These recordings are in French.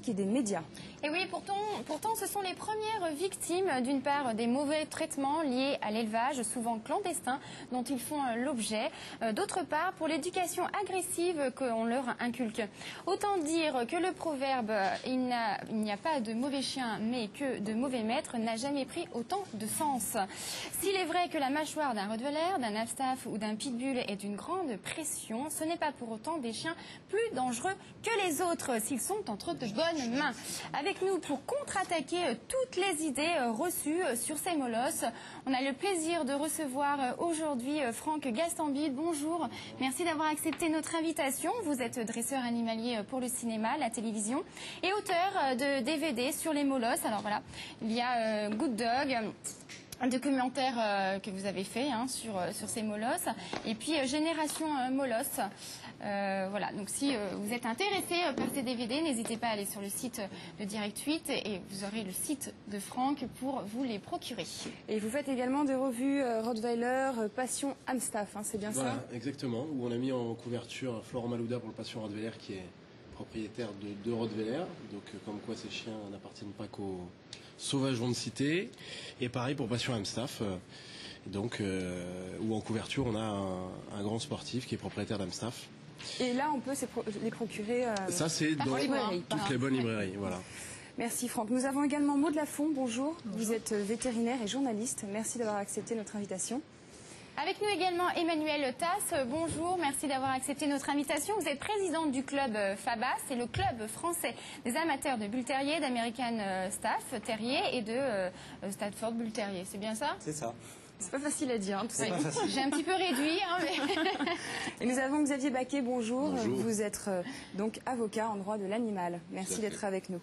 et des médias. Et oui, pourtant, ce sont les premières victimes, d'une part, des mauvais traitements liés à l'élevage, souvent clandestin, dont ils font l'objet. D'autre part, pour l'éducation agressive qu'on leur inculque. Autant dire que le proverbe « il n'y a pas de mauvais chien, mais que de mauvais maîtres » n'a jamais pris autant de sens. S'il est vrai que la mâchoire d'un Rottweiler, d'un Amstaff ou d'un Pitbull est d'une grande pression, ce n'est pas pour autant des chiens plus dangereux que les autres, s'ils sont entre de bonnes mains. Avec nous pour contre-attaquer toutes les idées reçues sur ces molosses, on a le plaisir de recevoir aujourd'hui Franck Gastambide. Bonjour, merci d'avoir accepté notre invitation. Vous êtes dresseur animalier pour le cinéma, la télévision et auteur de DVD sur les molosses. Alors voilà, il y a Good Dog, un documentaire que vous avez fait sur ces molosses, et puis Génération Molosse. Voilà, donc si vous êtes intéressé par ces DVD, n'hésitez pas à aller sur le site de Direct 8 et vous aurez le site de Franck pour vous les procurer. Et vous faites également des revues Rottweiler, Passion Amstaff, c'est bien voilà, ça? Exactement, où on a mis en couverture Florent Malouda pour le Passion Rottweiler qui est propriétaire de 2 Rottweiler, donc comme quoi ces chiens n'appartiennent pas qu'aux sauvageons de cité, et pareil pour Passion Amstaff, donc où en couverture on a un grand sportif qui est propriétaire d'Amstaff. Et là on peut les procurer ça c'est dans toutes les bonnes librairies, voilà. Merci Franck. Nous avons également Maud Lafont, bonjour. Vous êtes vétérinaire et journaliste, merci d'avoir accepté notre invitation. Avec nous également Emmanuel Tasse, bonjour, merci d'avoir accepté notre invitation. Vous êtes présidente du club FABA, c'est le club français des amateurs de Bull Terrier, d'American Staff Terrier et de Stafford Bull Terrier, c'est bien ça? C'est ça. C'est pas facile à dire. Oui. J'ai un petit peu réduit. Mais... Et nous avons Xavier Baquet, bonjour. Bonjour. Vous êtes donc avocat en droit de l'animal. Merci d'être avec nous.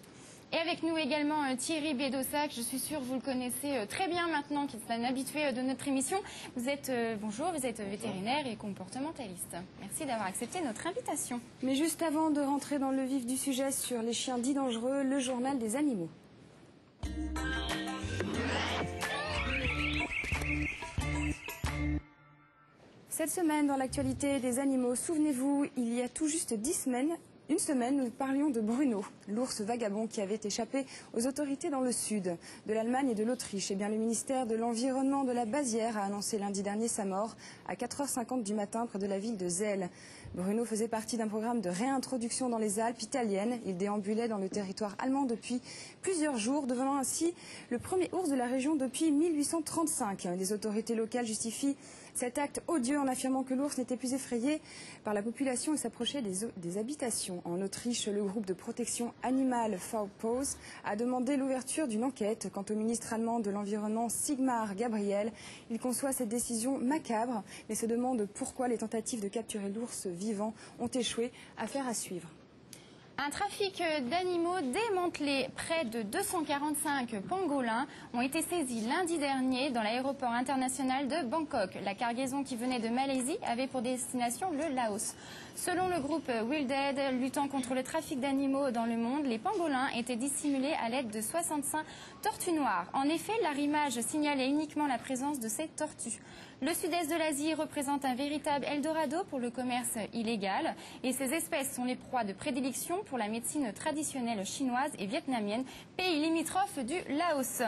Et avec nous également Thierry Bédossac, je suis sûre que vous le connaissez très bien maintenant, qui est un habitué de notre émission. Vous êtes, bonjour, vous êtes vétérinaire et comportementaliste. Merci d'avoir accepté notre invitation. Mais juste avant de rentrer dans le vif du sujet sur les chiens dits dangereux, le journal des animaux. Cette semaine, dans l'actualité des animaux, souvenez-vous, il y a tout juste une semaine, nous parlions de Bruno, l'ours vagabond qui avait échappé aux autorités dans le sud de l'Allemagne et de l'Autriche. Eh bien, le ministère de l'Environnement de la Bavière a annoncé lundi dernier sa mort à 4h50 du matin près de la ville de Zell. Bruno faisait partie d'un programme de réintroduction dans les Alpes italiennes. Il déambulait dans le territoire allemand depuis plusieurs jours, devenant ainsi le premier ours de la région depuis 1835. Les autorités locales justifient cet acte odieux en affirmant que l'ours n'était plus effrayé par la population et s'approchait des habitations. En Autriche, le groupe de protection animale VPOS a demandé l'ouverture d'une enquête. Quant au ministre allemand de l'Environnement Sigmar Gabriel, il conçoit cette décision macabre mais se demande pourquoi les tentatives de capturer l'ours vivant ont échoué. Affaire à suivre. Un trafic d'animaux démantelé. Près de 245 pangolins ont été saisis lundi dernier dans l'aéroport international de Bangkok. La cargaison qui venait de Malaisie avait pour destination le Laos. Selon le groupe Wilded, luttant contre le trafic d'animaux dans le monde, les pangolins étaient dissimulés à l'aide de 65 tortues noires. En effet, l'arrimage signalait uniquement la présence de ces tortues. Le sud-est de l'Asie représente un véritable Eldorado pour le commerce illégal et ces espèces sont les proies de prédilection pour la médecine traditionnelle chinoise et vietnamienne, pays limitrophes du Laos.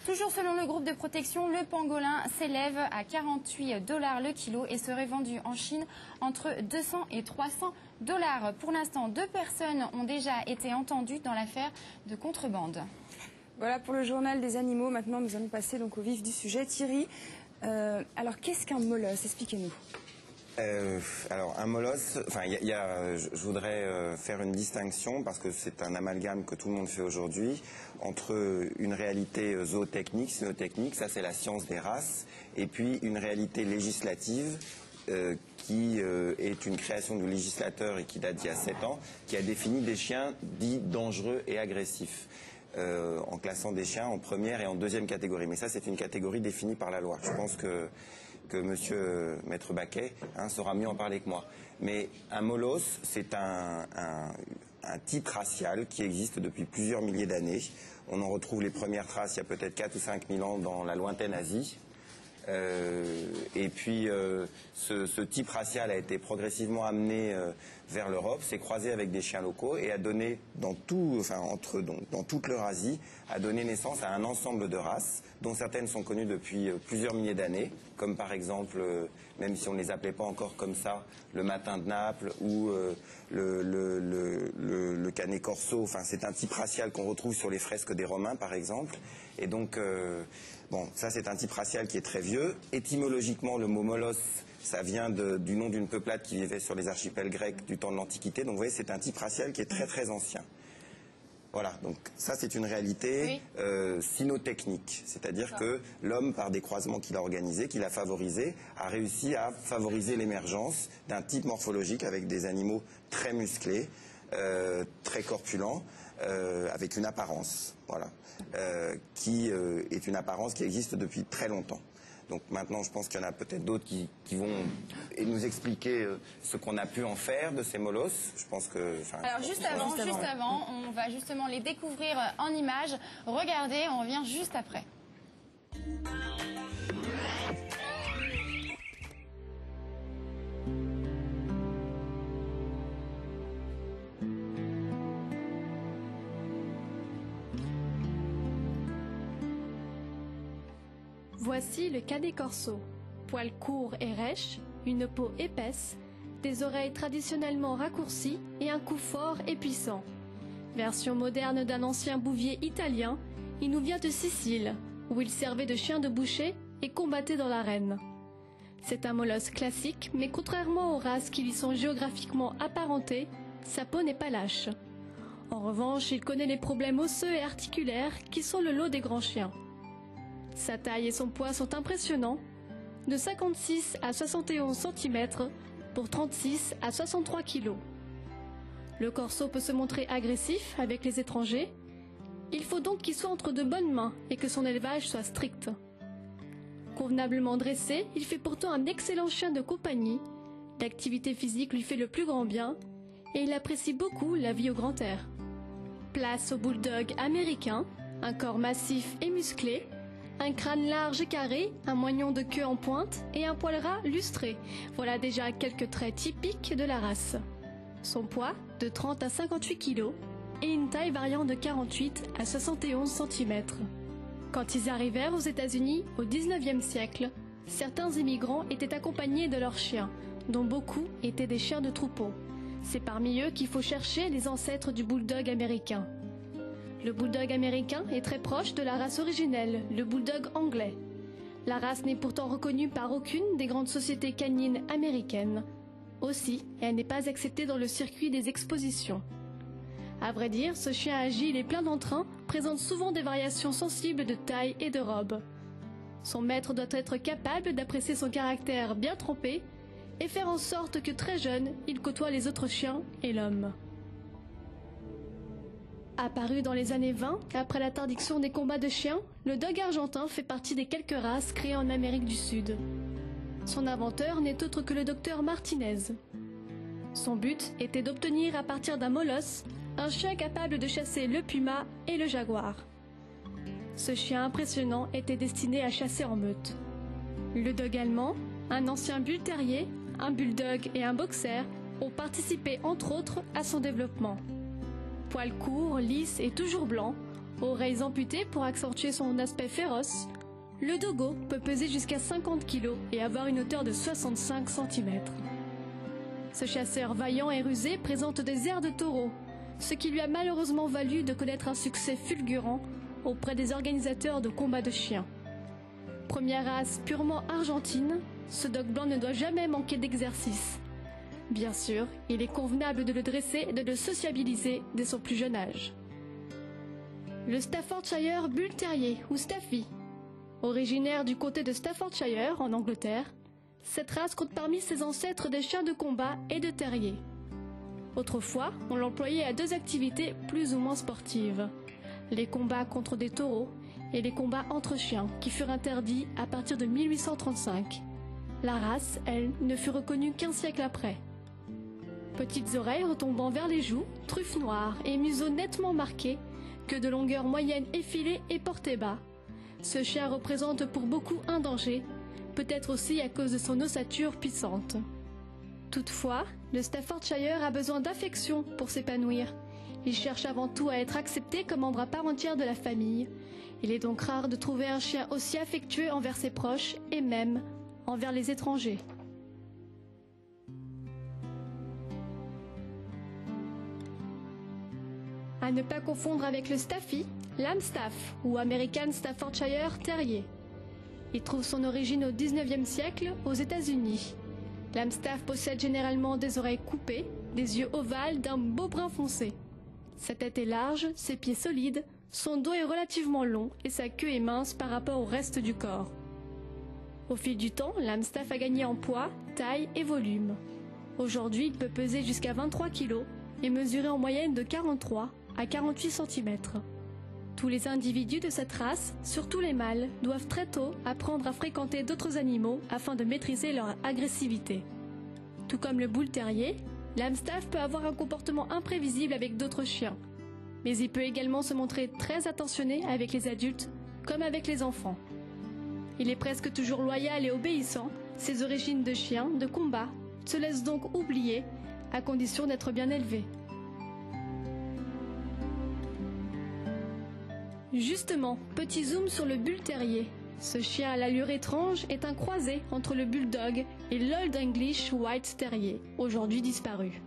Toujours selon le groupe de protection, le pangolin s'élève à 48$ le kilo et serait vendu en Chine entre 200 et 300$. Pour l'instant, 2 personnes ont déjà été entendues dans l'affaire de contrebande. Voilà pour le journal des animaux. Maintenant, nous allons passer donc au vif du sujet. Thierry, alors qu'est-ce qu'un molosse? Expliquez-nous. Alors un molosse, je voudrais faire une distinction parce que c'est un amalgame que tout le monde fait aujourd'hui entre une réalité zootechnique, cynotechnique, ça c'est la science des races, et puis une réalité législative qui est une création du législateur et qui date d'il y a 7 ans, qui a défini des chiens dits dangereux et agressifs. En classant des chiens en première et en deuxième catégorie. Mais ça, c'est une catégorie définie par la loi. Je pense que monsieur Maître Baquet saura mieux en parler que moi. Mais un molosse, c'est un type racial qui existe depuis plusieurs milliers d'années. On en retrouve les premières traces il y a peut-être 4 ou 5 000 ans dans la lointaine Asie. Et puis ce type racial a été progressivement amené vers l'Europe, s'est croisé avec des chiens locaux et a donné, dans toute l'Eurasie, a donné naissance à un ensemble de races, dont certaines sont connues depuis plusieurs milliers d'années, comme par exemple, même si on ne les appelait pas encore comme ça, le matin de Naples ou le Canet Corso. Enfin, c'est un type racial qu'on retrouve sur les fresques des Romains, par exemple. Et donc, bon, ça c'est un type racial qui est très vieux. Étymologiquement, le mot molos, ça vient du nom d'une peuplade qui vivait sur les archipels grecs du temps de l'Antiquité. Donc vous voyez, c'est un type racial qui est très très ancien. Voilà, donc ça c'est une réalité cynotechnique. C'est-à-dire que l'homme, par des croisements qu'il a organisés, qu'il a favorisés, a réussi à favoriser l'émergence d'un type morphologique avec des animaux très musclés, très corpulents, avec une apparence, voilà, qui est une apparence qui existe depuis très longtemps. Donc maintenant, je pense qu'il y en a peut-être d'autres qui vont nous expliquer ce qu'on a pu en faire de ces molosses. Je pense que... Alors juste avant, on va justement les découvrir en images. Regardez, on revient juste après. Voici le Canet Corso. Poils courts et rêches, une peau épaisse, des oreilles traditionnellement raccourcies et un cou fort et puissant. Version moderne d'un ancien bouvier italien, il nous vient de Sicile, où il servait de chien de boucher et combattait dans l'arène. C'est un molosse classique, mais contrairement aux races qui lui sont géographiquement apparentées, sa peau n'est pas lâche. En revanche, il connaît les problèmes osseux et articulaires qui sont le lot des grands chiens. Sa taille et son poids sont impressionnants, de 56 à 71 cm pour 36 à 63 kg. Le corso peut se montrer agressif avec les étrangers. Il faut donc qu'il soit entre de bonnes mains et que son élevage soit strict. Convenablement dressé, il fait pourtant un excellent chien de compagnie. L'activité physique lui fait le plus grand bien et il apprécie beaucoup la vie au grand air. Place au bulldog américain, un corps massif et musclé, un crâne large et carré, un moignon de queue en pointe et un poil ras lustré. Voilà déjà quelques traits typiques de la race. Son poids, de 30 à 58 kg, et une taille variant de 48 à 71 cm. Quand ils arrivèrent aux États-Unis au XIXe siècle, certains immigrants étaient accompagnés de leurs chiens, dont beaucoup étaient des chiens de troupeau. C'est parmi eux qu'il faut chercher les ancêtres du bulldog américain. Le bulldog américain est très proche de la race originelle, le bulldog anglais. La race n'est pourtant reconnue par aucune des grandes sociétés canines américaines. Aussi, elle n'est pas acceptée dans le circuit des expositions. À vrai dire, ce chien agile et plein d'entrain présente souvent des variations sensibles de taille et de robe. Son maître doit être capable d'apprécier son caractère bien trempé et faire en sorte que très jeune, il côtoie les autres chiens et l'homme. Apparu dans les années 20, après l'interdiction des combats de chiens, le dog argentin fait partie des quelques races créées en Amérique du Sud. Son inventeur n'est autre que le docteur Martinez. Son but était d'obtenir à partir d'un molosse un chien capable de chasser le puma et le jaguar. Ce chien impressionnant était destiné à chasser en meute. Le dog allemand, un ancien bull terrier, un bulldog et un boxer ont participé entre autres à son développement. Poils courts, lisses et toujours blancs, oreilles amputées pour accentuer son aspect féroce, le dogo peut peser jusqu'à 50 kg et avoir une hauteur de 65 cm. Ce chasseur vaillant et rusé présente des airs de taureau, ce qui lui a malheureusement valu de connaître un succès fulgurant auprès des organisateurs de combats de chiens. Première race purement argentine, ce dog blanc ne doit jamais manquer d'exercice. Bien sûr, il est convenable de le dresser et de le sociabiliser dès son plus jeune âge. Le Staffordshire Bull Terrier ou Staffy. Originaire du comté de Staffordshire en Angleterre, cette race compte parmi ses ancêtres des chiens de combat et de terriers. Autrefois, on l'employait à deux activités plus ou moins sportives, les combats contre des taureaux et les combats entre chiens qui furent interdits à partir de 1835. La race, elle, ne fut reconnue qu'un siècle après. Petites oreilles retombant vers les joues, truffes noires et museau nettement marqué, queue de longueur moyenne effilée et portée bas. Ce chien représente pour beaucoup un danger, peut-être aussi à cause de son ossature puissante. Toutefois, le Staffordshire a besoin d'affection pour s'épanouir. Il cherche avant tout à être accepté comme membre à part entière de la famille. Il est donc rare de trouver un chien aussi affectueux envers ses proches et même envers les étrangers. À ne pas confondre avec le Staffy, l'Amstaff ou American Staffordshire Terrier. Il trouve son origine au 19e siècle aux États-Unis. L'Amstaff possède généralement des oreilles coupées, des yeux ovales d'un beau brun foncé. Sa tête est large, ses pieds solides, son dos est relativement long et sa queue est mince par rapport au reste du corps. Au fil du temps, l'Amstaff a gagné en poids, taille et volume. Aujourd'hui, il peut peser jusqu'à 23 kg et mesurer en moyenne de 43 à 48 cm. Tous les individus de cette race, surtout les mâles, doivent très tôt apprendre à fréquenter d'autres animaux afin de maîtriser leur agressivité. Tout comme le bull terrier, l'Amstaff peut avoir un comportement imprévisible avec d'autres chiens. Mais il peut également se montrer très attentionné avec les adultes, comme avec les enfants. Il est presque toujours loyal et obéissant, ses origines de chien, de combat, se laissent donc oublier, à condition d'être bien élevé. Justement, petit zoom sur le bull terrier. Ce chien à l'allure étrange est un croisé entre le bulldog et l'Old English White Terrier, aujourd'hui disparu.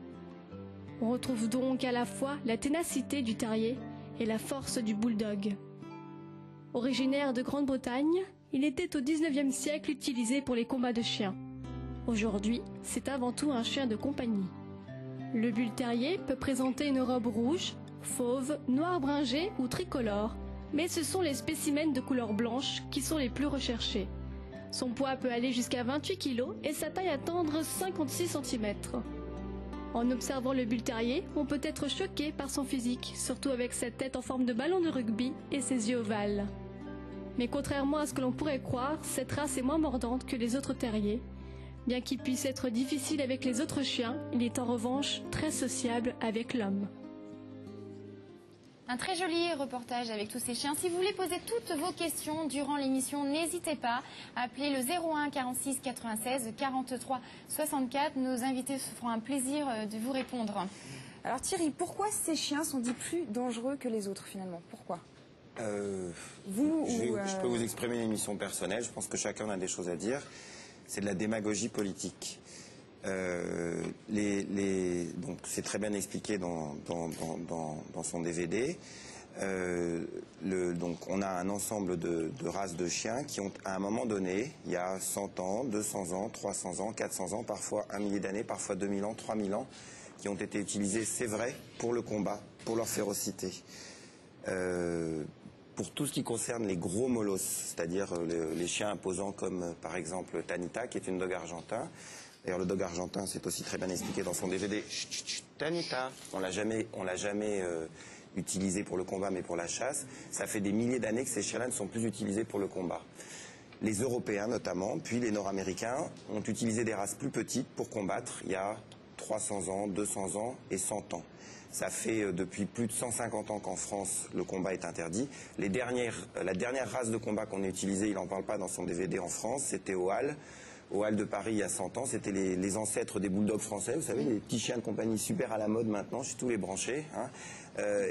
On retrouve donc à la fois la ténacité du terrier et la force du bulldog. Originaire de Grande-Bretagne, il était au 19e siècle utilisé pour les combats de chiens. Aujourd'hui, c'est avant tout un chien de compagnie. Le bull terrier peut présenter une robe rouge, fauve, noir bringé ou tricolore, mais ce sont les spécimens de couleur blanche qui sont les plus recherchés. Son poids peut aller jusqu'à 28 kg et sa taille atteindre 56 cm. En observant le bull terrier, on peut être choqué par son physique, surtout avec cette tête en forme de ballon de rugby et ses yeux ovales. Mais contrairement à ce que l'on pourrait croire, cette race est moins mordante que les autres terriers. Bien qu'il puisse être difficile avec les autres chiens, il est en revanche très sociable avec l'homme. Un très joli reportage avec tous ces chiens. Si vous voulez poser toutes vos questions durant l'émission, n'hésitez pas à appeler le 01 46 96 43 64. Nos invités se feront un plaisir de vous répondre. Alors Thierry, pourquoi ces chiens sont dits plus dangereux que les autres finalement? Pourquoi? Je peux vous exprimer une émission personnelle. Je pense que chacun a des choses à dire. C'est de la démagogie politique. Donc c'est très bien expliqué dans son DVD. Donc on a un ensemble de races de chiens qui ont, à un moment donné, il y a 100 ans, 200 ans, 300 ans, 400 ans, parfois un millier d'années, parfois 2000 ans, 3000 ans, qui ont été utilisés, c'est vrai, pour le combat, pour leur férocité. Pour tout ce qui concerne les gros molosses, c'est-à-dire les chiens imposants comme par exemple Tanita, qui est une dog argentin. D'ailleurs, le dog argentin, c'est aussi très bien expliqué dans son DVD. Chut, chut, chut, Tanita. On l'a jamais utilisé pour le combat, mais pour la chasse. Ça fait des milliers d'années que ces chiens-là ne sont plus utilisés pour le combat. Les Européens notamment, puis les Nord-Américains, ont utilisé des races plus petites pour combattre il y a 300 ans, 200 ans et 100 ans. Ça fait depuis plus de 150 ans qu'en France, le combat est interdit. La dernière race de combat qu'on a utilisée, il n'en parle pas dans son DVD en France, c'était au Hall de Paris il y a 100 ans. C'était les ancêtres des bulldogs français, vous savez, les petits chiens de compagnie super à la mode maintenant, chez tous les branchés. Hein.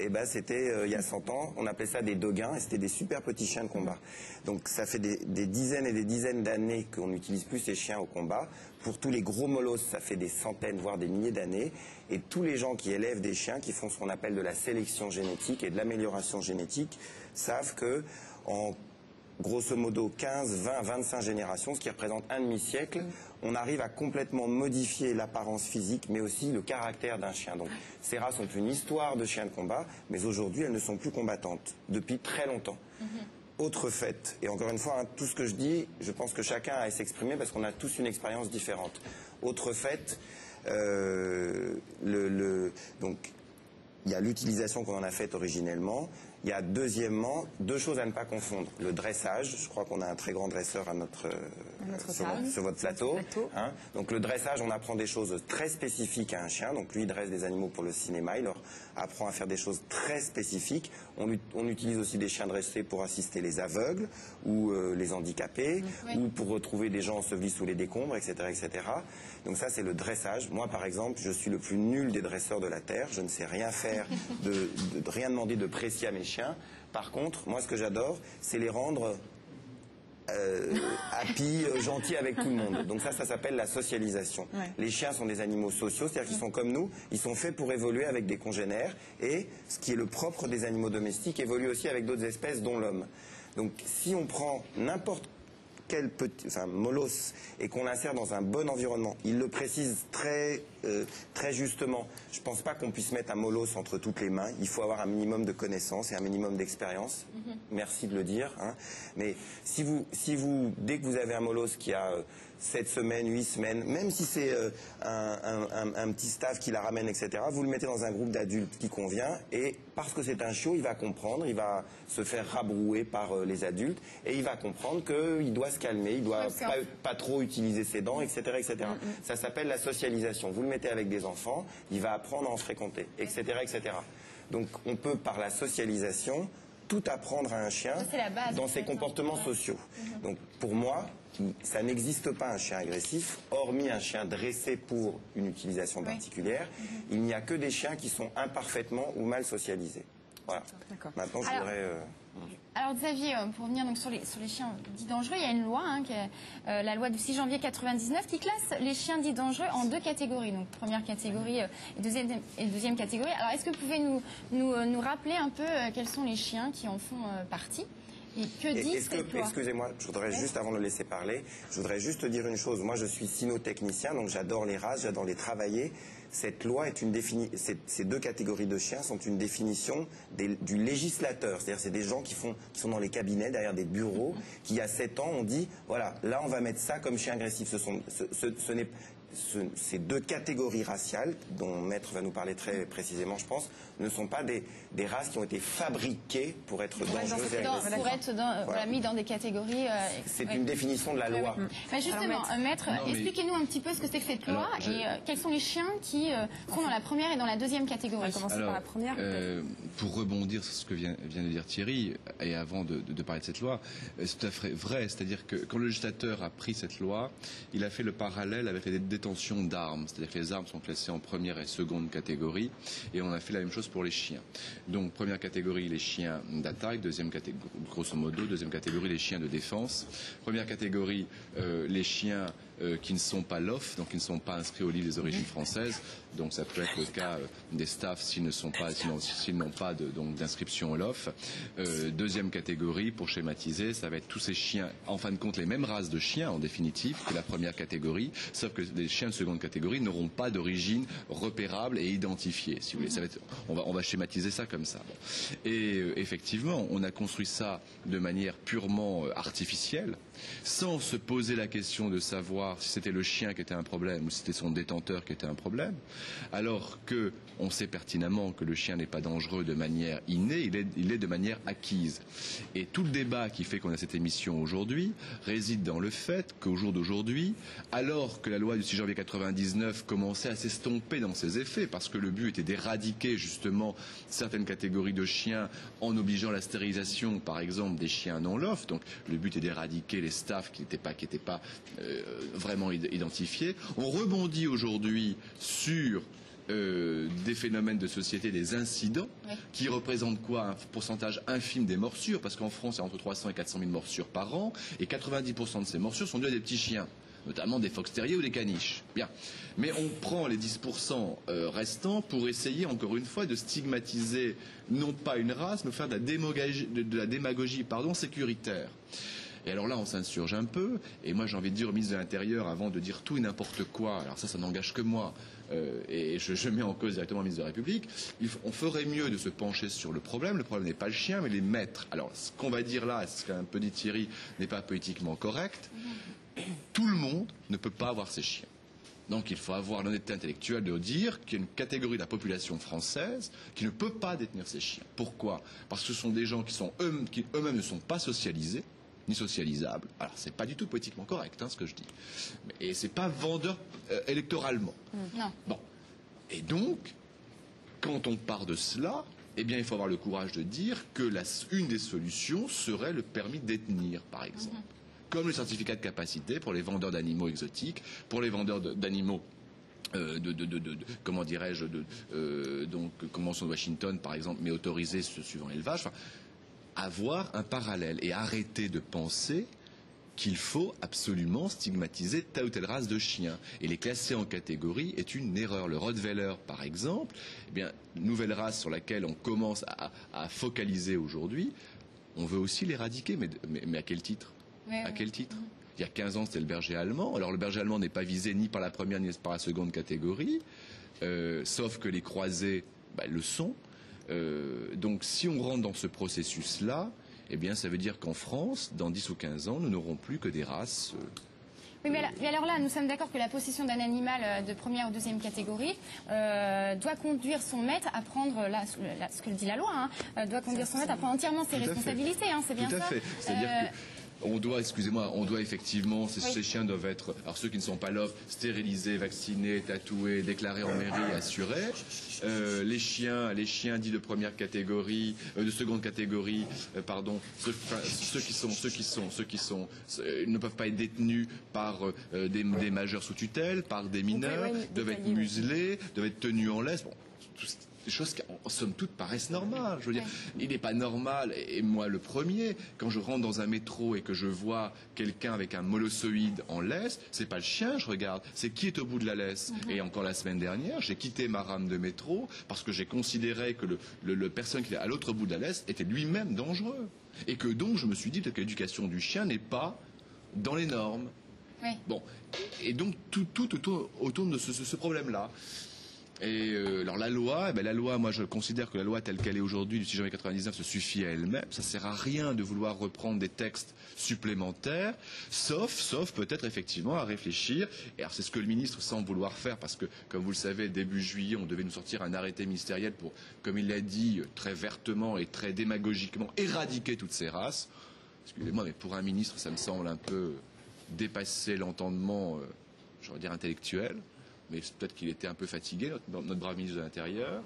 Et ben c'était il y a 100 ans, on appelait ça des doguins, et c'était des super petits chiens de combat. Donc ça fait des dizaines et des dizaines d'années qu'on n'utilise plus ces chiens au combat. Pour tous les gros molosses, ça fait des centaines, voire des milliers d'années. Et tous les gens qui élèvent des chiens, qui font ce qu'on appelle de la sélection génétique et de l'amélioration génétique, savent que en grosso modo 15, 20, 25 générations, ce qui représente un demi-siècle, on arrive à complètement modifier l'apparence physique, mais aussi le caractère d'un chien. Donc ces races ont une histoire de chiens de combat, mais aujourd'hui elles ne sont plus combattantes, depuis très longtemps. Autre fait, et encore une fois, hein, tout ce que je dis, je pense que chacun a à s'exprimer parce qu'on a tous une expérience différente. Autre fait, donc il y a l'utilisation qu'on en a faite originellement. Il y a deuxièmement 2 choses à ne pas confondre. Le dressage, je crois qu'on a un très grand dresseur à sur votre plateau. Hein. Donc le dressage, on apprend des choses très spécifiques à un chien. Donc lui, il dresse des animaux pour le cinéma, il leur apprend à faire des choses très spécifiques. On utilise aussi des chiens dressés pour assister les aveugles ou les handicapés, ou pour retrouver des gens ensevelis sous les décombres, etc. etc. Donc ça, c'est le dressage. Moi, par exemple, je suis le plus nul des dresseurs de la Terre. Je ne sais rien faire, rien demander de précis à mes chiens. Par contre, moi, ce que j'adore, c'est les rendre happy, gentils avec tout le monde. Donc ça s'appelle la socialisation. Ouais. Les chiens sont des animaux sociaux, c'est-à-dire qu'ils sont comme nous, ils sont faits pour évoluer avec des congénères, et ce qui est le propre des animaux domestiques évolue aussi avec d'autres espèces, dont l'homme. Donc si on prend n'importe quel molosse et qu'on l'insère dans un bon environnement, il le précise très justement, je ne pense pas qu'on puisse mettre un molosse entre toutes les mains, il faut avoir un minimum de connaissances et un minimum d'expérience, merci de le dire, hein. Mais si vous, dès que vous avez un molosse qui a 7 semaines, 8 semaines, même si c'est un petit staff qui la ramène, etc., vous le mettez dans un groupe d'adultes qui convient, et parce que c'est un chiot, il va comprendre, il va se faire rabrouer par les adultes, et il va comprendre qu'il doit se calmer, il doit pas trop utiliser ses dents, etc. etc. Ça s'appelle la socialisation. Vous le mettez avec des enfants, il va apprendre à en fréquenter, etc. etc. Donc on peut, par la socialisation, tout apprendre à un chien dans ses comportements sociaux. Donc pour moi, ça n'existe pas un chien agressif, hormis un chien dressé pour une utilisation particulière. Il n'y a que des chiens qui sont imparfaitement ou mal socialisés. Voilà. Maintenant, je voudrais... Alors Xavier, pour revenir donc sur les chiens dits dangereux, il y a une loi, qui est la loi du 6 janvier 1999, qui classe les chiens dits dangereux en 2 catégories. Donc première catégorie et deuxième catégorie. Alors est-ce que vous pouvez nous rappeler un peu quels sont les chiens qui en font partie? Et que dit cette loi? Excusez-moi, je voudrais juste, avant de le laisser parler, je voudrais juste dire une chose. Moi, je suis cynotechnicien, donc j'adore les races, j'adore les travailler. Cette loi est ces 2 catégories de chiens sont une définition du législateur. C'est-à-dire c'est des gens qui sont dans les cabinets, derrière des bureaux, qui, il y a 7 ans, ont dit, voilà, là, on va mettre ça comme chien agressif. Ces 2 catégories raciales, dont Maître va nous parler très précisément, je pense, ne sont pas des races qui ont été fabriquées pour être dangereuses et agressives. Pour être mis dans des catégories... c'est une définition de la loi. Mais justement, Maître, expliquez-nous un petit peu ce que c'est que cette loi et quels sont les chiens qui sont dans la première et dans la deuxième catégorie. On va commencer par la première. Pour rebondir sur ce que vient de dire Thierry, et avant de parler de cette loi, c'est tout à fait vrai. C'est-à-dire que quand le législateur a pris cette loi, il a fait le parallèle avec les détention d'armes, c'est-à-dire que les armes sont classées en première et seconde catégorie, et on a fait la même chose pour les chiens. Donc première catégorie, les chiens d'attaque, deuxième catégorie, grosso modo, deuxième catégorie, les chiens de défense, première catégorie, les chiens qui ne sont pas LOF, donc qui ne sont pas inscrits au livre des origines françaises. Donc ça peut être le cas des staffs s'ils n'ont pas d'inscription au LOF. Deuxième catégorie, pour schématiser, ça va être tous ces chiens, en fin de compte les mêmes races de chiens en définitive que la première catégorie, sauf que les chiens de seconde catégorie n'auront pas d'origine repérable et identifiée. Si vous voulez, ça va être, on va schématiser ça comme ça. Bon. Et effectivement, on a construit ça de manière purement artificielle, sans se poser la question de savoir si c'était le chien qui était un problème ou si c'était son détenteur qui était un problème, alors que on sait pertinemment que le chien n'est pas dangereux de manière innée, il est de manière acquise. Et tout le débat qui fait qu'on a cette émission aujourd'hui réside dans le fait qu'au jour d'aujourd'hui, alors que la loi du 6 janvier 1999 commençait à s'estomper dans ses effets, parce que le but était d'éradiquer justement certaines catégories de chiens en obligeant la stérilisation, par exemple, des chiens non LOF, donc le but est d'éradiquer les staffs qui n'étaient pas vraiment identifiés. On rebondit aujourd'hui sur des phénomènes de société, des incidents, qui représentent quoi? Un pourcentage infime des morsures, parce qu'en France, il y a entre 300 et 400 000 morsures par an, et 90% de ces morsures sont dues à des petits chiens, notamment des fox terriers ou des caniches. Bien. Mais on prend les 10% restants pour essayer, encore une fois, de stigmatiser, non pas une race, mais faire de la démagogie sécuritaire. Et alors là, on s'insurge un peu, et moi j'ai envie de dire au ministre de l'Intérieur, avant de dire tout et n'importe quoi, alors ça n'engage que moi, et je mets en cause directement le ministre de la République, on ferait mieux de se pencher sur le problème n'est pas le chien, mais les maîtres. Alors ce qu'on va dire là, ce qu'a un peu dit Thierry, n'est pas politiquement correct, tout le monde ne peut pas avoir ses chiens. Donc il faut avoir l'honnêteté intellectuelle de dire qu'il y a une catégorie de la population française qui ne peut pas détenir ces chiens. Pourquoi? Parce que ce sont des gens qui eux-mêmes ne sont pas socialisés, ni socialisables. Alors c'est pas du tout politiquement correct, ce que je dis. Et c'est pas vendeur électoralement. Non. Bon. Et donc, quand on part de cela, eh bien il faut avoir le courage de dire que une des solutions serait le permis de détenir, par exemple. Comme le certificat de capacité pour les vendeurs d'animaux exotiques, pour les vendeurs d'animaux comment dirais-je, donc Convention de Washington par exemple, mais autorisés suivant l'élevage, enfin, avoir un parallèle et arrêter de penser qu'il faut absolument stigmatiser telle ou telle race de chien. Et les classer en catégorie est une erreur. Le Rottweiler, par exemple, eh bien, nouvelle race sur laquelle on commence à focaliser aujourd'hui, on veut aussi l'éradiquer, mais à quel titre? À quel titre? Il y a 15 ans, c'était le berger allemand. Alors le berger allemand n'est pas visé ni par la première ni par la seconde catégorie, sauf que les croisés le sont. Donc si on rentre dans ce processus-là, eh bien ça veut dire qu'en France, dans 10 ou 15 ans, nous n'aurons plus que des races... Oui, mais alors là, nous sommes d'accord que la possession d'un animal de première ou deuxième catégorie doit conduire son maître à prendre, ce que dit la loi, doit conduire son maître à prendre entièrement ses responsabilités, c'est bien ça? Tout à fait. C'est-à-dire que on doit effectivement, ces chiens doivent être, alors ceux qui ne sont pas là, stérilisés, vaccinés, tatoués, déclarés en mairie, assurés. Les chiens dits de première catégorie, de seconde catégorie, ceux qui ne peuvent pas être détenus par des majeurs sous tutelle, par des mineurs, doivent être muselés, doivent être tenus en laisse. Bon, des choses qui, en somme toute, paraissent normales. Je veux dire, il n'est pas normal, et moi le premier, quand je rentre dans un métro et que je vois quelqu'un avec un molossoïde en laisse, c'est pas le chien, je regarde, c'est qui est au bout de la laisse. Et encore la semaine dernière, j'ai quitté ma rame de métro parce que j'ai considéré que le personne qui est à l'autre bout de la laisse était lui-même dangereux. Et que donc, je me suis dit peut-être que l'éducation du chien n'est pas dans les normes. Oui. Bon, et donc tout autour de ce problème-là. Et alors la loi, moi je considère que la loi telle qu'elle est aujourd'hui du 6 janvier 1999 se suffit à elle-même. Ça sert à rien de vouloir reprendre des textes supplémentaires, sauf peut-être effectivement à réfléchir. Et alors c'est ce que le ministre semble vouloir faire parce que, comme vous le savez, début juillet, on devait nous sortir un arrêté ministériel pour, comme il l'a dit très vertement et très démagogiquement, éradiquer toutes ces races. Excusez-moi, mais pour un ministre, ça me semble un peu dépasser l'entendement, j'aurais dire intellectuel. Mais peut-être qu'il était un peu fatigué, notre brave ministre de l'Intérieur.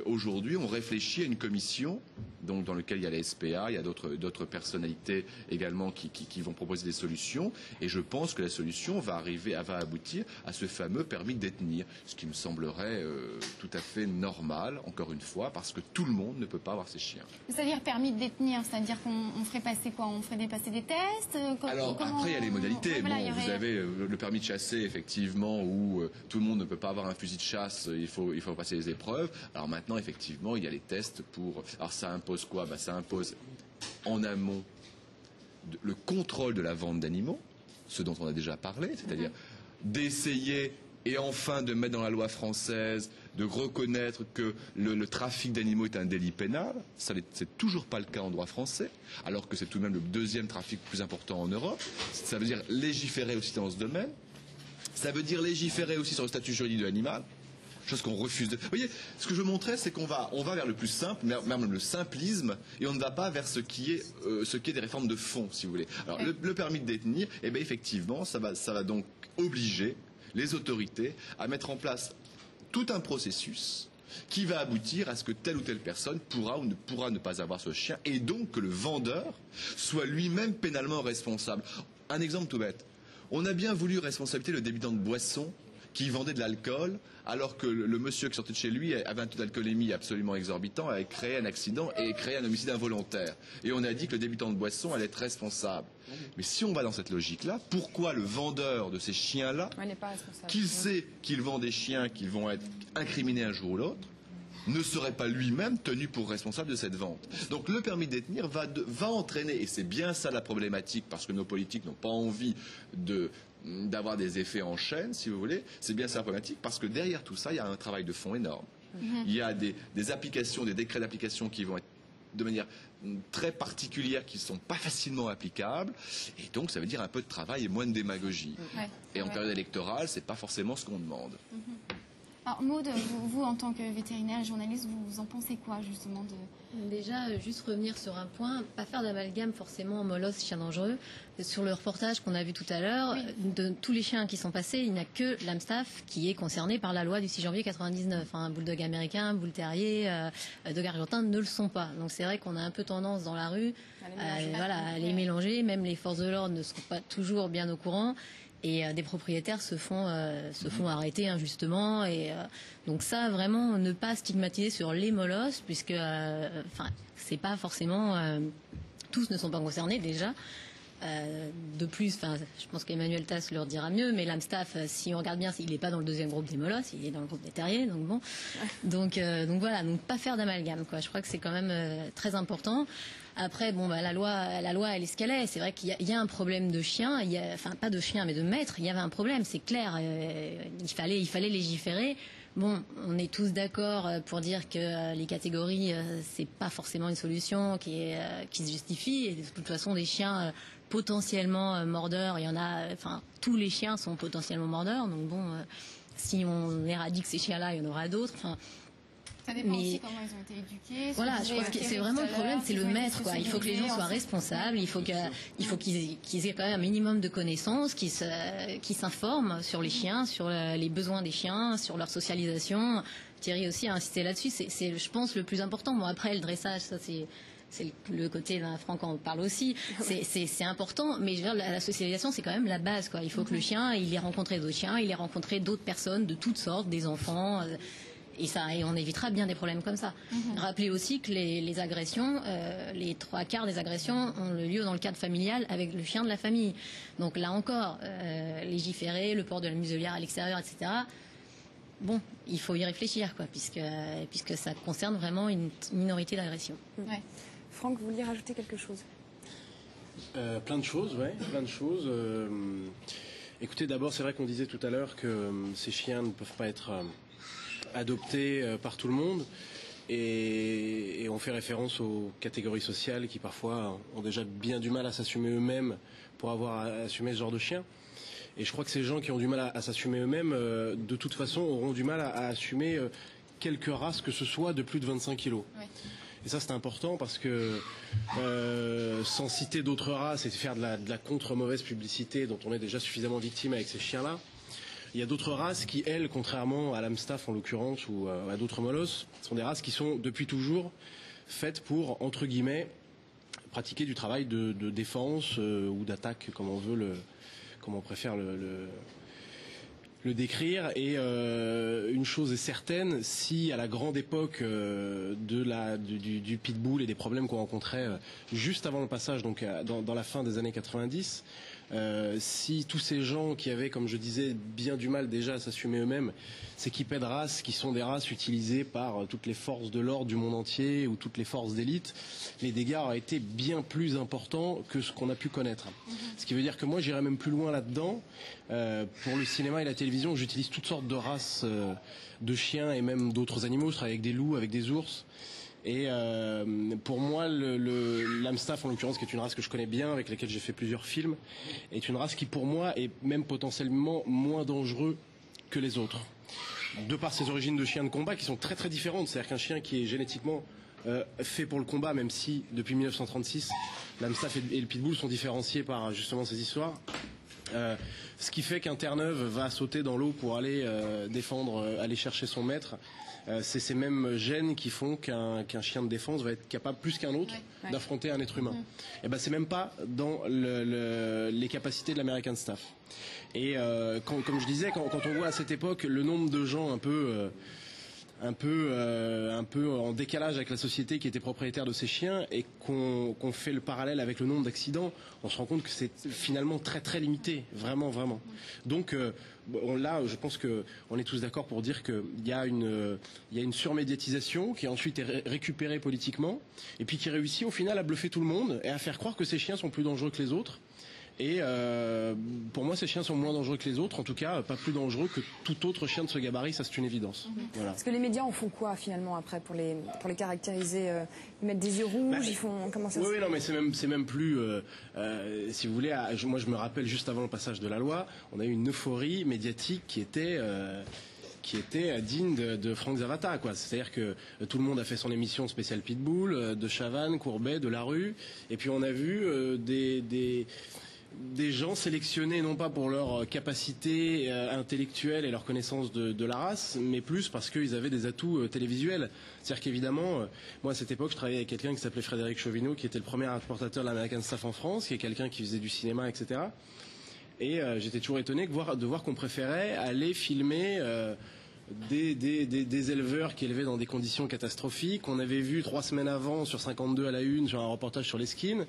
Aujourd'hui, on réfléchit à une commission donc, dans laquelle il y a la SPA, il y a d'autres personnalités également qui vont proposer des solutions. Et je pense que la solution va aboutir à ce fameux permis de détenir, ce qui me semblerait tout à fait normal, encore une fois, parce que tout le monde ne peut pas avoir ses chiens. C'est-à-dire permis de détenir, c'est-à-dire qu'on ferait passer quoi? On ferait dépasser des tests? Alors après, il y a les modalités. Vous avez le permis de chasser, effectivement, où tout le monde ne peut pas avoir un fusil de chasse, il faut passer les épreuves. Alors maintenant, effectivement, il y a les tests pour... Alors ça impose quoi? Ça impose en amont le contrôle de la vente d'animaux, ce dont on a déjà parlé, c'est-à-dire d'essayer et enfin de mettre dans la loi française, de reconnaître que le trafic d'animaux est un délit pénal. Ça n'est toujours pas le cas en droit français, alors que c'est tout de même le deuxième trafic le plus important en Europe. Ça veut dire légiférer aussi dans ce domaine. Ça veut dire légiférer aussi sur le statut juridique de l'animal, chose qu'on refuse de... Vous voyez, ce que je montrais, c'est qu'on va vers le plus simple, même le simplisme, et on ne va pas vers ce qui est des réformes de fond, si vous voulez. Alors, le permis de détenir, eh bien, effectivement, ça va donc obliger les autorités à mettre en place tout un processus qui va aboutir à ce que telle ou telle personne pourra ou ne pourra ne pas avoir ce chien, et donc que le vendeur soit lui-même pénalement responsable. Un exemple tout bête. On a bien voulu responsabiliser le débutant de boisson qui vendait de l'alcool, alors que le monsieur qui sortait de chez lui avait un taux d'alcoolémie absolument exorbitant, avait créé un accident et créé un homicide involontaire. Et on a dit que le débutant de boisson allait être responsable. Mais si on va dans cette logique-là, pourquoi le vendeur de ces chiens-là, qu'il sait qu'il vend des chiens qui vont être incriminés un jour ou l'autre, ne serait pas lui-même tenu pour responsable de cette vente? Donc le permis de détenir va entraîner, et c'est bien ça la problématique, parce que nos politiques n'ont pas envie d'avoir des effets en chaîne, si vous voulez, c'est bien ça la problématique, parce que derrière tout ça, il y a un travail de fond énorme. Il y a des applications, des décrets d'application qui vont être de manière très particulières qui ne sont pas facilement applicables. Et donc, ça veut dire un peu de travail et moins de démagogie. Ouais. Et en période électorale, c'est pas forcément ce qu'on demande. Alors, Maud, vous, en tant que vétérinaire et journaliste, vous en pensez quoi, justement de... Déjà, juste revenir sur un point, pas faire d'amalgame forcément molosse, chien dangereux. Sur le reportage qu'on a vu tout à l'heure, de tous les chiens qui sont passés, il n'y a que l'Amstaff qui est concerné par la loi du 6 janvier 99. Un bulldog américain, un bull terrier, dog argentin ne le sont pas. Donc c'est vrai qu'on a un peu tendance dans la rue à les mélanger. Même les forces de l'ordre ne sont pas toujours bien au courant. Et des propriétaires se font arrêter injustement. Et donc ça, vraiment, ne pas stigmatiser sur les molosses, puisque c'est pas forcément... tous ne sont pas concernés déjà. De plus, je pense qu'Emmanuel Tass leur dira mieux, mais l'Amstaff, si on regarde bien, il n'est pas dans le deuxième groupe des molosses, il est dans le groupe des terriers, donc bon. Donc voilà, donc pas faire d'amalgame, quoi. Je crois que c'est quand même très important. Après, la loi, elle est ce qu'elle est. C'est vrai qu'il y a un problème de chiens, pas de chiens, mais de maîtres. Il y avait un problème, c'est clair. Il fallait légiférer. Bon, on est tous d'accord pour dire que les catégories, c'est pas forcément une solution qui se justifie. Et de toute façon, des chiens potentiellement mordeurs, il y en a. Tous les chiens sont potentiellement mordeurs. Donc bon, si on éradique ces chiens-là, il y en aura d'autres. Ça dépend aussi comment ils ont été éduqués. Voilà, je pense que c'est vraiment le problème, c'est le maître, quoi. Il faut que les gens soient responsables, il faut qu'ils aient quand même un minimum de connaissances, qu'ils s'informent sur les chiens, sur les besoins des chiens, sur leur socialisation. Thierry aussi a insisté là-dessus, c'est je pense le plus important. Bon, après le dressage, ça c'est le côté d'un Franck en parle aussi, c'est important, mais je veux dire, la socialisation c'est quand même la base, quoi. Il faut que le chien, il ait rencontré d'autres chiens, il ait rencontré d'autres personnes de toutes sortes, des enfants. Et on évitera bien des problèmes comme ça. Rappelez aussi que les agressions, les 3/4 des agressions ont lieu dans le cadre familial avec le chien de la famille. Donc là encore, légiférer, le port de la muselière à l'extérieur, etc. Bon, il faut y réfléchir, quoi, puisque ça concerne vraiment une minorité d'agressions. Ouais. Franck, vous vouliez rajouter quelque chose? Plein de choses, ouais, plein de choses. Écoutez, d'abord, c'est vrai qu'on disait tout à l'heure que ces chiens ne peuvent pas être adoptés par tout le monde, et on fait référence aux catégories sociales qui parfois ont déjà bien du mal à s'assumer eux-mêmes pour avoir assumé ce genre de chien. Et je crois que ces gens qui ont du mal à s'assumer eux-mêmes, de toute façon, auront du mal à assumer quelque race que ce soit de plus de 25 kilos. Oui. Et ça, c'est important parce que, sans citer d'autres races et faire de la contre-mauvaise publicité dont on est déjà suffisamment victime avec ces chiens-là, il y a d'autres races qui, elles, contrairement à l'Amstaff en l'occurrence ou à d'autres molosses, sont des races qui sont depuis toujours faites pour, entre guillemets, pratiquer du travail de défense ou d'attaque, comme on préfère le décrire. Et une chose est certaine, si à la grande époque du pitbull et des problèmes qu'on rencontrait juste avant le passage, donc dans la fin des années 90, si tous ces gens qui avaient, comme je disais, bien du mal déjà à s'assumer eux-mêmes, s'équipaient de races qui sont des races utilisées par toutes les forces de l'ordre du monde entier ou toutes les forces d'élite, les dégâts auraient été bien plus importants que ce qu'on a pu connaître. Ce qui veut dire que moi j'irais même plus loin là-dedans. Pour le cinéma et la télévision, j'utilise toutes sortes de races de chiens et même d'autres animaux. Je travaille avec des loups, avec des ours. Et pour moi, l'Amstaff, en l'occurrence, qui est une race que je connais bien, avec laquelle j'ai fait plusieurs films, est une race qui, pour moi, est même potentiellement moins dangereux que les autres. De par ses origines de chiens de combat, qui sont très très différentes. C'est-à-dire qu'un chien qui est génétiquement fait pour le combat, même si, depuis 1936, l'Amstaff et le pitbull sont différenciés par justement ces histoires. Ce qui fait qu'un Terre-Neuve va sauter dans l'eau pour aller aller chercher son maître. C'est ces mêmes gènes qui font qu'un chien de défense va être capable plus qu'un autre d'affronter un être humain. Et ben c'est même pas dans les capacités de l'American Staff. Et comme je disais, quand on voit à cette époque le nombre de gens un peu en décalage avec la société qui était propriétaire de ces chiens, et qu'on fait le parallèle avec le nombre d'accidents, on se rend compte que c'est finalement très très limité, vraiment. Donc là, je pense que on est tous d'accord pour dire qu'il y a une surmédiatisation qui ensuite est récupérée politiquement, et puis qui réussit au final à bluffer tout le monde et à faire croire que ces chiens sont plus dangereux que les autres. Et pour moi, ces chiens sont moins dangereux que les autres, en tout cas pas plus dangereux que tout autre chien de ce gabarit, ça c'est une évidence. Voilà. Parce que les médias en font quoi finalement après pour les caractériser? Ils mettent des yeux rouges, ils font comment ça? Oui, non, mais c'est même plus, si vous voulez, moi je me rappelle juste avant le passage de la loi, on a eu une euphorie médiatique qui était digne de Franck Zavata, quoi. C'est-à-dire que tout le monde a fait son émission spéciale Pitbull, de Chavannes, Courbet, de Larue, et puis on a vu des gens sélectionnés non pas pour leur capacité intellectuelle et leur connaissance de la race, mais plus parce qu'ils avaient des atouts télévisuels. C'est-à-dire qu'évidemment, moi à cette époque, je travaillais avec quelqu'un qui s'appelait Frédéric Chauvineau, qui était le premier reporter de l'American Staff en France, qui est quelqu'un qui faisait du cinéma, etc. Et j'étais toujours étonné de voir qu'on préférait aller filmer des éleveurs qui élevaient dans des conditions catastrophiques. On avait vu 3 semaines avant sur 52 à la une, sur un reportage sur les skins.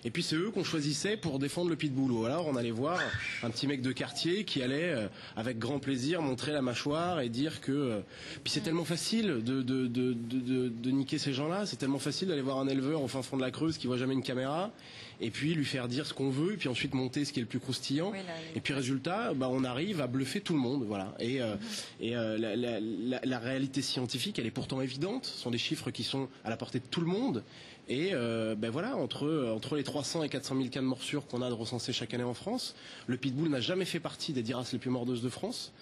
Et puis c'est eux qu'on choisissait pour défendre le pitbull. Ou alors on allait voir un petit mec de quartier qui allait avec grand plaisir montrer la mâchoire et dire que... Puis c'est tellement facile de niquer ces gens-là. C'est tellement facile d'aller voir un éleveur au fin fond de la Creuse qui voit jamais une caméra et puis lui faire dire ce qu'on veut et puis ensuite monter ce qui est le plus croustillant. Oui, et puis résultat, on arrive à bluffer tout le monde. Voilà. Et la réalité scientifique, elle est pourtant évidente. Ce sont des chiffres qui sont à la portée de tout le monde. Et voilà, entre les 300 et 400 000 cas de morsure qu'on a de recensés chaque année en France, le pitbull n'a jamais fait partie des 10 races les plus mordeuses de France.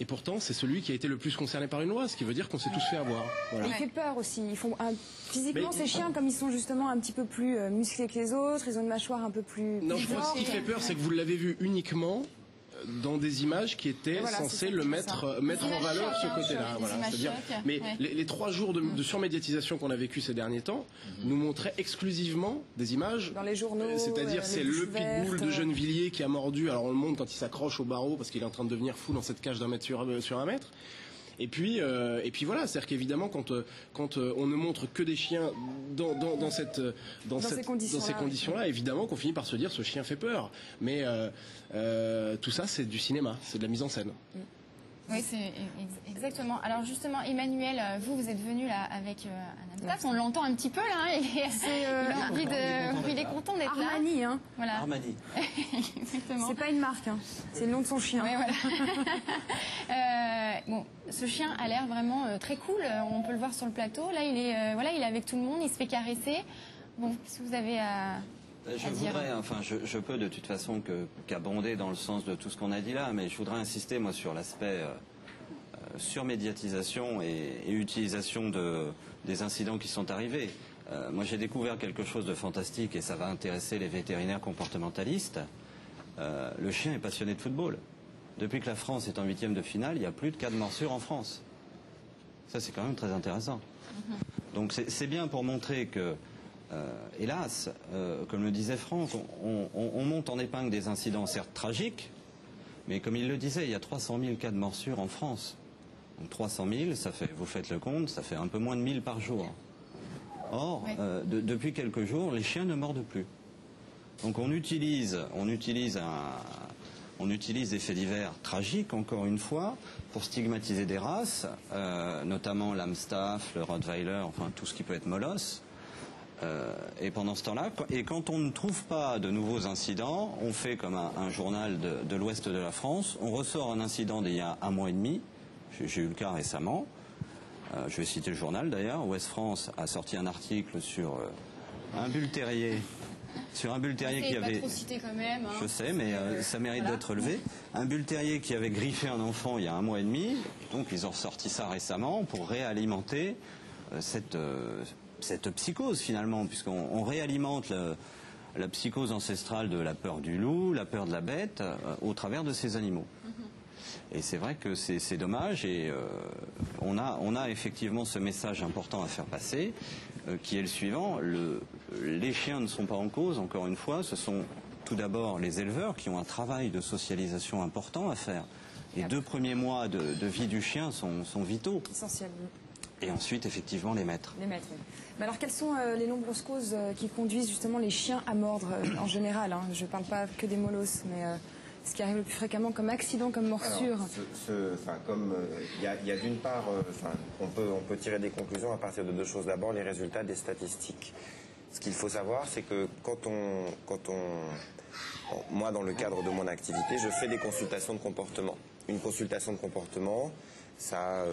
Et pourtant, c'est celui qui a été le plus concerné par une loi, ce qui veut dire qu'on s'est tous fait avoir. Voilà. Il fait peur aussi. Ils font physiquement, ces chiens, comme ils sont justement un petit peu plus musclés que les autres, ils ont une mâchoire un peu plus. Non, je pense que ce qui fait peur, c'est que vous l'avez vu uniquement dans des images qui étaient censées le mettre en valeur ce côté-là. Voilà. C'est-à-dire, mais les 3 jours de surmédiatisation qu'on a vécu ces derniers temps nous montraient exclusivement des images dans les journaux. C'est-à-dire c'est le pitbull de Gennevilliers qui a mordu. Alors on le montre quand il s'accroche au barreau parce qu'il est en train de devenir fou dans cette cage d'1 mètre sur 1 mètre. Et puis voilà, c'est-à-dire qu'évidemment quand on ne montre que des chiens dans ces conditions-là, évidemment qu'on finit par se dire ce chien fait peur. Mais tout ça, c'est du cinéma, c'est de la mise en scène. Oui, c'est exactement. Alors justement, Emmanuel, vous êtes venu là avec un Amstaff, on l'entend un petit peu là, il est content d'être là. Armani, hein. Voilà. Armani. Exactement. C'est pas une marque, hein. C'est le nom de son chien. Oui, voilà. Bon, ce chien a l'air vraiment très cool, on peut le voir sur le plateau. Là, il est avec tout le monde, il se fait caresser. Bon, qu'est-ce que vous avez à... Je peux de toute façon qu'abonder dans le sens de tout ce qu'on a dit là, mais je voudrais insister moi sur l'aspect surmédiatisation et utilisation des incidents qui sont arrivés. Moi j'ai découvert quelque chose de fantastique et ça va intéresser les vétérinaires comportementalistes. Le chien est passionné de football. Depuis que la France est en 8e de finale, il y a plus de cas de morsure en France. Ça c'est quand même très intéressant. Donc c'est bien pour montrer que hélas, comme le disait Franck, on monte en épingle des incidents certes tragiques, mais comme il le disait, il y a 300 000 cas de morsure en France. Donc 300 000, vous faites le compte, ça fait un peu moins de 1000 par jour. Or, depuis quelques jours, les chiens ne mordent plus. Donc on utilise des faits divers tragiques, encore une fois, pour stigmatiser des races, notamment l'Amstaff, le Rottweiler, enfin tout ce qui peut être molosse. Et pendant ce temps-là, et quand on ne trouve pas de nouveaux incidents, on fait comme un journal de l'ouest de la France, on ressort un incident d'il y a 1 mois et demi, j'ai eu le cas récemment, je vais citer le journal d'ailleurs, Ouest France a sorti un article sur un bull terrier, qui avait... Pas trop cité quand même, hein. Je sais, mais ça mérite d'être relevé. Un bull terrier qui avait griffé un enfant il y a 1 mois et demi, donc ils ont ressorti ça récemment pour réalimenter cette psychose finalement, puisqu'on réalimente la psychose ancestrale de la peur du loup, la peur de la bête, au travers de ces animaux. Et c'est vrai que c'est dommage, et on a effectivement ce message important à faire passer, qui est le suivant. Les chiens ne sont pas en cause, encore une fois, ce sont tout d'abord les éleveurs qui ont un travail de socialisation important à faire. Les 2 premiers mois de vie du chien sont vitaux. Essentiel. Et ensuite, effectivement, les maîtres. Les maîtres, oui. Mais alors, quelles sont les nombreuses causes qui conduisent justement les chiens à mordre en général, hein. Je ne parle pas que des molosses, mais ce qui arrive le plus fréquemment comme accident, comme morsure. Il y a d'une part, on peut tirer des conclusions à partir de 2 choses. D'abord, les résultats des statistiques. Ce qu'il faut savoir, c'est que moi, dans le cadre de mon activité, je fais des consultations de comportement. Une consultation de comportement, ça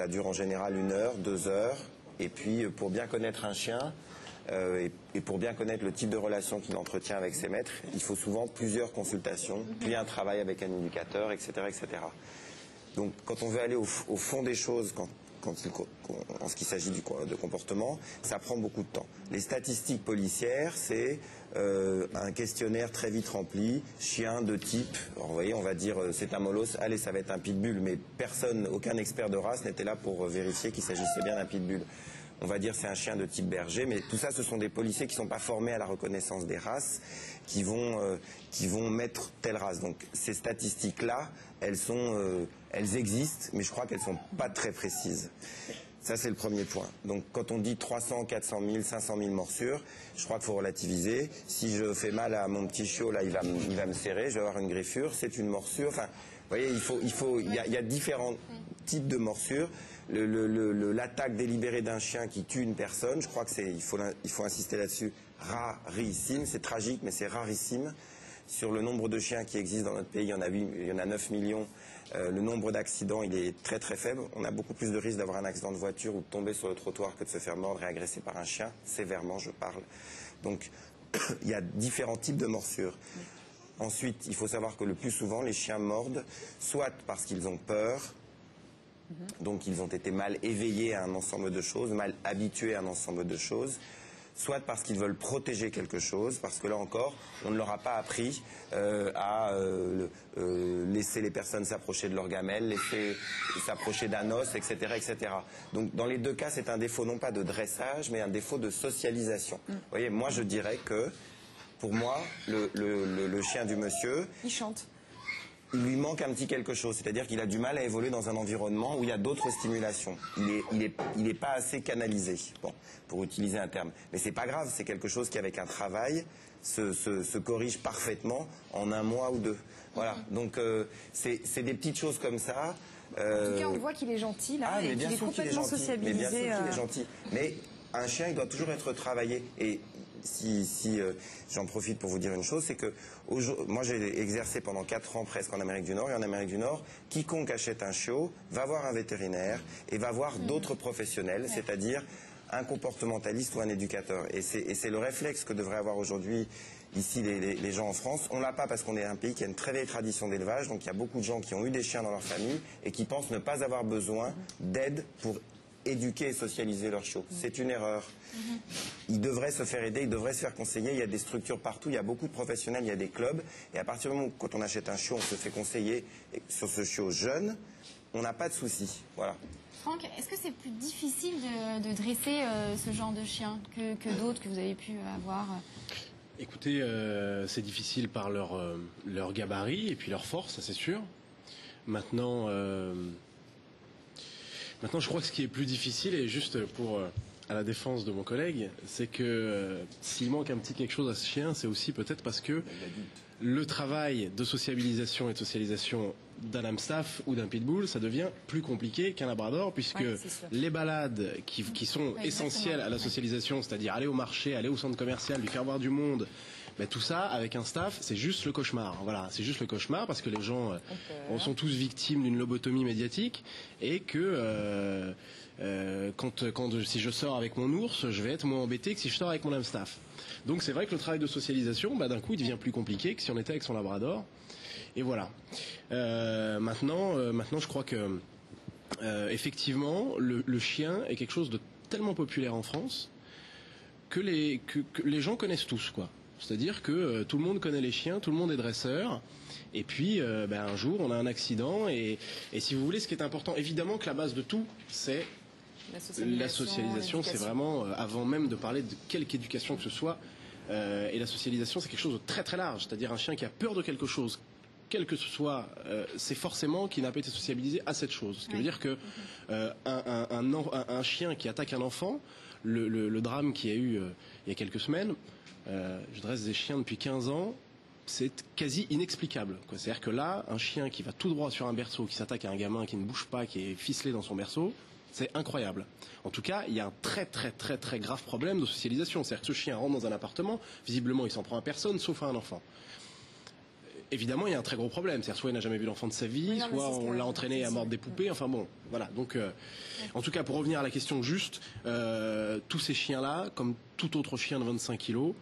dure en général 1 heure, 2 heures. Et puis, pour bien connaître un chien et pour bien connaître le type de relation qu'il entretient avec ses maîtres, il faut souvent plusieurs consultations, puis un travail avec un éducateur, etc., etc. Donc, quand on veut aller au fond des choses, en ce qui s'agit de comportement, ça prend beaucoup de temps. Les statistiques policières, c'est un questionnaire très vite rempli, chien de type, alors, vous voyez, on va dire c'est un molosse, allez, ça va être un pitbull, mais aucun expert de race n'était là pour vérifier qu'il s'agissait bien d'un pitbull. On va dire c'est un chien de type berger, mais tout ça, ce sont des policiers qui ne sont pas formés à la reconnaissance des races, qui vont mettre telle race. Donc ces statistiques-là, elles existent, mais je crois qu'elles ne sont pas très précises. Ça, c'est le premier point. Donc quand on dit 300, 400 000, 500 000 morsures, je crois qu'il faut relativiser. Si je fais mal à mon petit chiot, là, il va me serrer, je vais avoir une griffure, c'est une morsure. Enfin, vous voyez, il y a différents types de morsures. L'attaque délibérée d'un chien qui tue une personne, je crois qu'il faut insister là-dessus, rarissime, c'est tragique, mais c'est rarissime. Sur le nombre de chiens qui existent dans notre pays, il y en a 9 millions. Le nombre d'accidents, il est très très faible. On a beaucoup plus de risques d'avoir un accident de voiture ou de tomber sur le trottoir que de se faire mordre et agresser par un chien, sévèrement je parle. Donc il y a différents types de morsures. Ensuite, il faut savoir que le plus souvent, les chiens mordent, soit parce qu'ils ont peur, donc ils ont été mal éveillés à un ensemble de choses, mal habitués à un ensemble de choses, soit parce qu'ils veulent protéger quelque chose, parce que là encore, on ne leur a pas appris à laisser les personnes s'approcher de leur gamelle, laisser s'approcher d'un os, etc., etc. Donc dans les deux cas, c'est un défaut non pas de dressage, mais un défaut de socialisation. Vous voyez, moi je dirais que, pour moi, le chien du monsieur... Il chante. Il lui manque un petit quelque chose, c'est-à-dire qu'il a du mal à évoluer dans un environnement où il y a d'autres stimulations. Il est pas assez canalisé, bon, pour utiliser un terme. Mais c'est pas grave, c'est quelque chose qui, avec un travail, se corrige parfaitement en 1 mois ou 2. Voilà, donc c'est des petites choses comme ça. En tout cas, on voit qu'il est gentil, là, et qu'il est complètement sociabilisé. Mais bien sûr qu'il est gentil. Mais un chien, il doit toujours être travaillé. Et si j'en profite pour vous dire une chose, c'est que moi j'ai exercé pendant 4 ans presque en Amérique du Nord, et en Amérique du Nord, quiconque achète un chiot va voir un vétérinaire et va voir d'autres professionnels, c'est-à-dire un comportementaliste ou un éducateur. Et c'est le réflexe que devraient avoir aujourd'hui ici les gens en France. On l'a pas parce qu'on est un pays qui a une très vieille tradition d'élevage, donc il y a beaucoup de gens qui ont eu des chiens dans leur famille et qui pensent ne pas avoir besoin d'aide pour éduquer et socialiser leurs chiots. C'est une erreur. Ils devraient se faire aider, ils devraient se faire conseiller. Il y a des structures partout, il y a beaucoup de professionnels, il y a des clubs. Et à partir du moment où, quand on achète un chiot, on se fait conseiller sur ce chiot jeune, on n'a pas de souci. Voilà. Franck, est-ce que c'est plus difficile de dresser ce genre de chien que d'autres que vous avez pu avoir? Écoutez, c'est difficile par leur gabarit et puis leur force, ça c'est sûr. Maintenant, je crois que ce qui est plus difficile, et juste pour à la défense de mon collègue, c'est que s'il manque un petit quelque chose à ce chien, c'est aussi peut-être parce que le travail de sociabilisation et de socialisation d'un Amstaff ou d'un Pitbull, ça devient plus compliqué qu'un Labrador, puisque les balades qui sont essentielles à la socialisation, c'est-à-dire aller au marché, aller au centre commercial, lui faire voir du monde, ben tout ça, avec un staff, c'est juste le cauchemar. Voilà, c'est juste le cauchemar parce que les gens sont tous victimes d'une lobotomie médiatique et que si je sors avec mon ours, je vais être moins embêté que si je sors avec mon Amstaff. Donc c'est vrai que le travail de socialisation, d'un coup, il devient plus compliqué que si on était avec son Labrador. Et voilà. Maintenant, je crois que effectivement, le chien est quelque chose de tellement populaire en France que les gens connaissent tous, quoi. C'est-à-dire que tout le monde connaît les chiens, tout le monde est dresseur, et puis un jour on a un accident, et si vous voulez, ce qui est important, évidemment que la base de tout, c'est la socialisation, c'est vraiment, avant même de parler de quelque éducation que ce soit, et la socialisation c'est quelque chose de très très large, c'est-à-dire un chien qui a peur de quelque chose, quel que ce soit, c'est forcément qu'il n'a pas été sociabilisé à cette chose. Ce qui veut dire que un chien qui attaque un enfant, le drame qu'il y a eu il y a quelques semaines, je dresse des chiens depuis 15 ans, c'est quasi inexplicable. C'est-à-dire que là, un chien qui va tout droit sur un berceau, qui s'attaque à un gamin qui ne bouge pas, qui est ficelé dans son berceau, C'est incroyable. En tout cas, il y a un très très très très grave problème de socialisation. C'est-à-dire que ce chien rentre dans un appartement, visiblement il s'en prend à personne, sauf à un enfant. Évidemment, il y a un très gros problème. C'est-à-dire soit il n'a jamais vu l'enfant de sa vie, soit on l'a entraîné à mordre des poupées. Enfin bon, voilà. Donc, en tout cas, pour revenir à la question juste, tous ces chiens-là, comme tout autre chien de 25 kilos,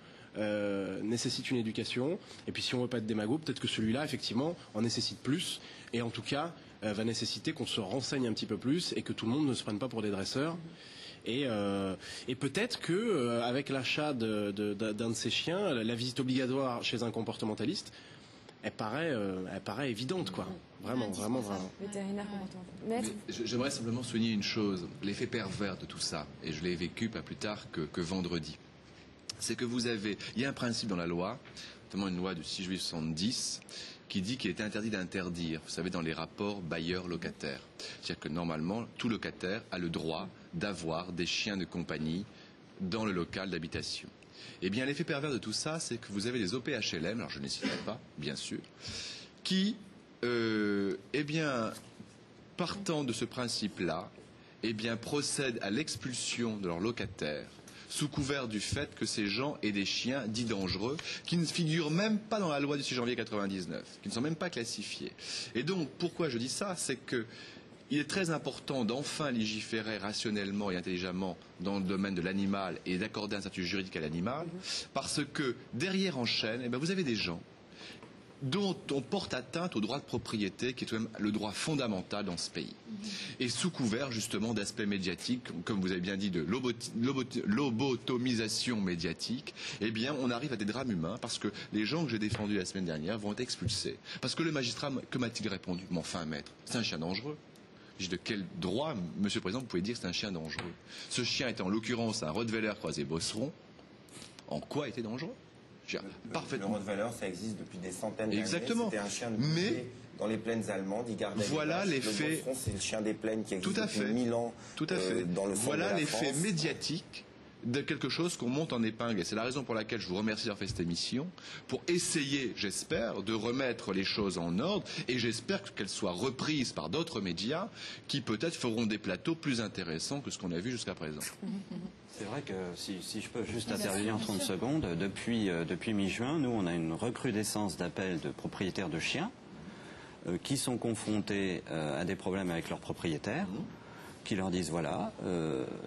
nécessitent une éducation. Et puis si on veut pas être démago, peut-être que celui-là, effectivement, en nécessite plus. Et en tout cas, va nécessiter qu'on se renseigne un petit peu plus et que tout le monde ne se prenne pas pour des dresseurs. Et peut-être que avec l'achat d'un de ces chiens, la visite obligatoire chez un comportementaliste, elle paraît évidente, quoi. Vraiment. Vétérinaire comportementaliste. J'aimerais simplement souligner une chose, l'effet pervers de tout ça, et je l'ai vécu pas plus tard que vendredi. C'est que il y a un principe dans la loi, notamment une loi du 6 juillet 70, qui dit qu'il est interdit d'interdire, vous savez, dans les rapports bailleur-locataire. C'est-à-dire que normalement, tout locataire a le droit d'avoir des chiens de compagnie dans le local d'habitation. Eh bien, l'effet pervers de tout ça, c'est que vous avez des OPHLM, alors je ne les citerai pas, bien sûr, qui, partant de ce principe-là, procèdent à l'expulsion de leurs locataires, sous couvert du fait que ces gens aient des chiens dits dangereux, qui ne figurent même pas dans la loi du 6 janvier 99, qui ne sont même pas classifiés. Et donc, pourquoi je dis ça? C'est que il est très important d'enfin légiférer rationnellement et intelligemment dans le domaine de l'animal et d'accorder un statut juridique à l'animal, parce que derrière en chaîne, vous avez des gens dont on porte atteinte au droit de propriété, qui est quand même le droit fondamental dans ce pays. Et sous couvert justement d'aspects médiatiques, comme vous avez bien dit, de lobotomisation médiatique, on arrive à des drames humains, parce que les gens que j'ai défendus la semaine dernière vont être expulsés. Parce que le magistrat, que m'a-t-il répondu? Mais enfin, maître, c'est un chien dangereux. Je dis, de quel droit, Monsieur le Président, vous pouvez dire que c'est un chien dangereux? Ce chien était en l'occurrence un Rottweiler croisé Bosseron. En quoi était dangereux? Parfaitement. Le Rottweiler, ça existe depuis des centaines d'années. Exactement. C'était un chien de dans les plaines allemandes. Il gardait voilà l'effet. Le Bosseron, c'est le chien des plaines qui existe depuis 1000 ans. Tout à fait. Dans le voilà l'effet médiatique de quelque chose qu'on monte en épingle. Et c'est la raison pour laquelle je vous remercie d'avoir fait cette émission, pour essayer, j'espère, de remettre les choses en ordre, et j'espère qu'elles soient reprises par d'autres médias qui peut-être feront des plateaux plus intéressants que ce qu'on a vu jusqu'à présent. C'est vrai que, si je peux juste intervenir en 30 secondes, depuis mi-juin, nous, on a une recrudescence d'appels de propriétaires de chiens qui sont confrontés à des problèmes avec leurs propriétaires, qui leur disent, voilà,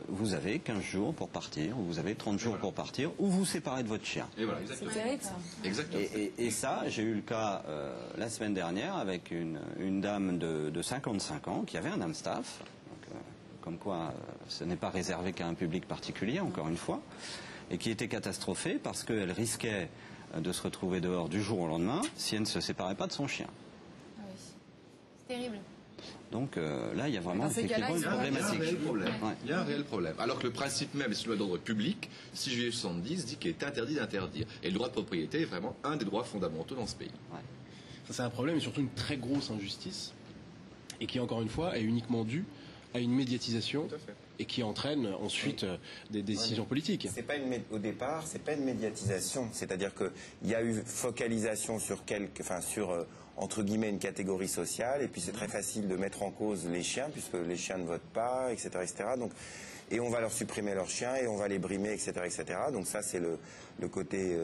vous avez 15 jours pour partir, ou vous avez 30 jours pour partir, ou vous séparez de votre chien. Et voilà, exactement. C'est terrible, ça. Exactement. Et ça, j'ai eu le cas la semaine dernière avec une dame de 55 ans qui avait un Amstaff. Comme quoi ce n'est pas réservé qu'à un public particulier, encore une fois, et qui était catastrophée parce qu'elle risquait de se retrouver dehors du jour au lendemain si elle ne se séparait pas de son chien. Ah oui, c'est terrible. Donc là, il y a vraiment effectivement une problématique. Il y a un réel problème. Alors que le principe même, et celui d'ordre public, 6 juillet 70, dit qu'il est interdit d'interdire. Et le droit de propriété est vraiment un des droits fondamentaux dans ce pays. Ouais. Ça, c'est un problème et surtout une très grosse injustice, et qui, encore une fois, est uniquement due à une médiatisation et qui entraîne ensuite des décisions politiques. Au départ, c'est pas une médiatisation. C'est-à-dire qu'il y a eu focalisation sur entre guillemets une catégorie sociale, et puis c'est très facile de mettre en cause les chiens, puisque les chiens ne votent pas, etc. etc. Donc, et on va leur supprimer leurs chiens, et on va les brimer, etc. etc. Donc ça, c'est le côté...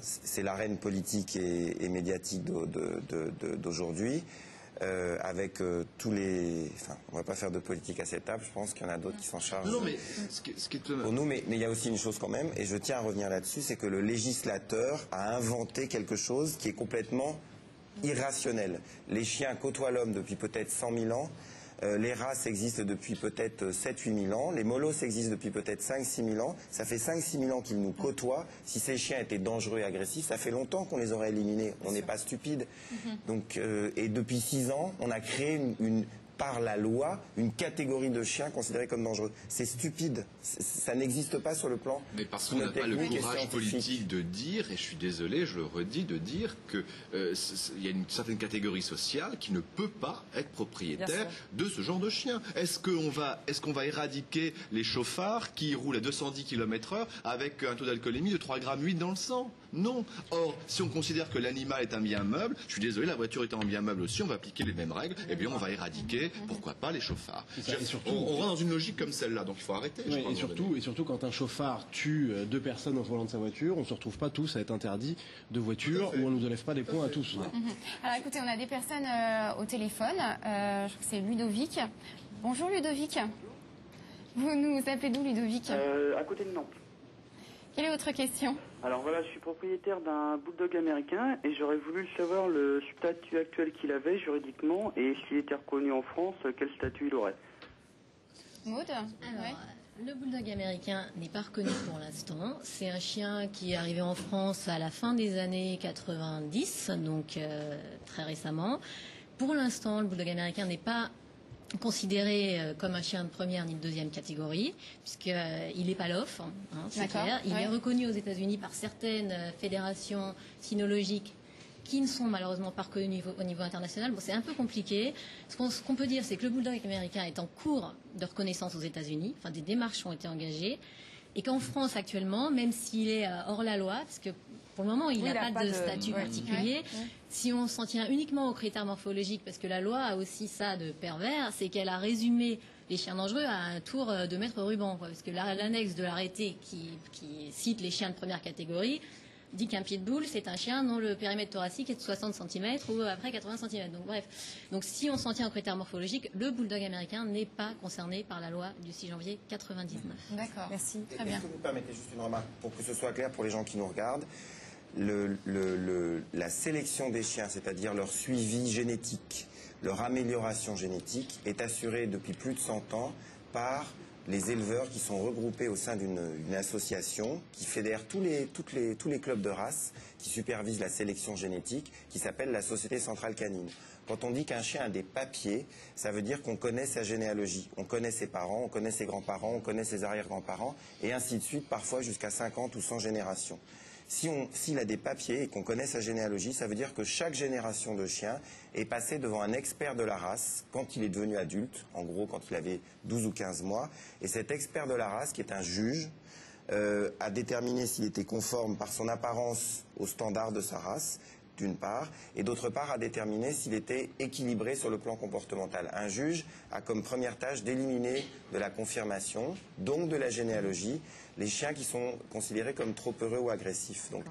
c'est l'arène politique et médiatique d'aujourd'hui. Avec tous les... Enfin, on ne va pas faire de politique à cette table, je pense qu'il y en a d'autres qui s'en chargent. Non, mais pour nous, mais il y a aussi une chose quand même, et je tiens à revenir là-dessus, c'est que le législateur a inventé quelque chose qui est complètement irrationnel. Les chiens côtoient l'homme depuis peut-être 100 000 ans, les races existent depuis peut-être 7-8 000 ans, les molosses existent depuis peut-être 5-6 000 ans, ça fait 5-6 000 ans qu'ils nous côtoient. Si ces chiens étaient dangereux et agressifs, ça fait longtemps qu'on les aurait éliminés, on n'est pas stupides. Donc, et depuis 6 ans, on a créé par la loi, une catégorie de chiens considérés comme dangereux. C'est stupide. Ça n'existe pas sur le plan. Mais parce qu'on n'a pas le courage politique de dire, et je suis désolé, je le redis, de dire qu'il y a une certaine catégorie sociale qui ne peut pas être propriétaire de ce genre de chien. Est-ce qu'on va éradiquer les chauffards qui roulent à 210 km/h avec un taux d'alcoolémie de 3,8 grammes dans le sang? Non. Or, si on considère que l'animal est un bien meuble, je suis désolé, la voiture est un bien meuble aussi, on va appliquer les mêmes règles, et bien on va éradiquer sécurité, pourquoi pas les chauffards. Et surtout, on rentre dans une logique comme celle-là, donc il faut arrêter. Ouais, et surtout, quand un chauffard tue 2 personnes au volant de sa voiture, on ne se retrouve pas tous à être interdits de voiture où on ne nous enlève pas des points à tous. Ouais. Alors écoutez, on a des personnes au téléphone. Je crois que c'est Ludovic. Bonjour Ludovic. Vous nous appelez d'où Ludovic? À côté de Nantes. Quelle est votre question? Alors voilà, je suis propriétaire d'un bulldog américain et j'aurais voulu savoir le statut actuel qu'il avait juridiquement et s'il était reconnu en France, quel statut il aurait. Maud? Alors, le bulldog américain n'est pas reconnu pour l'instant. C'est un chien qui est arrivé en France à la fin des années 90, donc très récemment. Pour l'instant, le bulldog américain n'est pas considéré comme un chien de première ni de deuxième catégorie, puisqu'il n'est pas l'off, c'est clair. Il est reconnu aux États-Unis par certaines fédérations cynologiques qui ne sont malheureusement pas reconnues au niveau international. Bon, c'est un peu compliqué. Ce qu'on peut dire, c'est que le bulldog américain est en cours de reconnaissance aux États-Unis. Enfin, des démarches ont été engagées. Et qu'en France, actuellement, même s'il est hors la loi, parce que pour le moment, il n'a pas de statut particulier. Si on s'en tient uniquement aux critères morphologiques, parce que la loi a aussi ça de pervers, c'est qu'elle a résumé les chiens dangereux à un tour de maître ruban. Parce que l'annexe de l'arrêté qui cite les chiens de première catégorie dit qu'un pitbull, c'est un chien dont le périmètre thoracique est de 60 cm ou après 80 cm. Donc bref. Donc si on s'en tient aux critères morphologiques, le bulldog américain n'est pas concerné par la loi du 6 janvier 99. D'accord. Merci. Très bien. Est-ce que vous me permettez juste une remarque pour que ce soit clair pour les gens qui nous regardent? La sélection des chiens, c'est-à-dire leur suivi génétique, leur amélioration génétique, est assurée depuis plus de 100 ans par les éleveurs qui sont regroupés au sein d'une association qui fédère tous les clubs de race, qui supervise la sélection génétique, qui s'appelle la Société Centrale Canine. Quand on dit qu'un chien a des papiers, ça veut dire qu'on connaît sa généalogie. On connaît ses parents, on connaît ses grands-parents, on connaît ses arrière-grands-parents, et ainsi de suite, parfois jusqu'à 50 ou 100 générations. S'il a des papiers et qu'on connaît sa généalogie, ça veut dire que chaque génération de chiens est passée devant un expert de la race quand il est devenu adulte, en gros quand il avait 12 ou 15 mois. Et cet expert de la race, qui est un juge, a déterminé s'il était conforme par son apparence aux standards de sa race, d'une part, et d'autre part a déterminé s'il était équilibré sur le plan comportemental. Un juge a comme première tâche d'éliminer de la confirmation, donc de la généalogie, les chiens qui sont considérés comme trop heureux ou agressifs. Donc,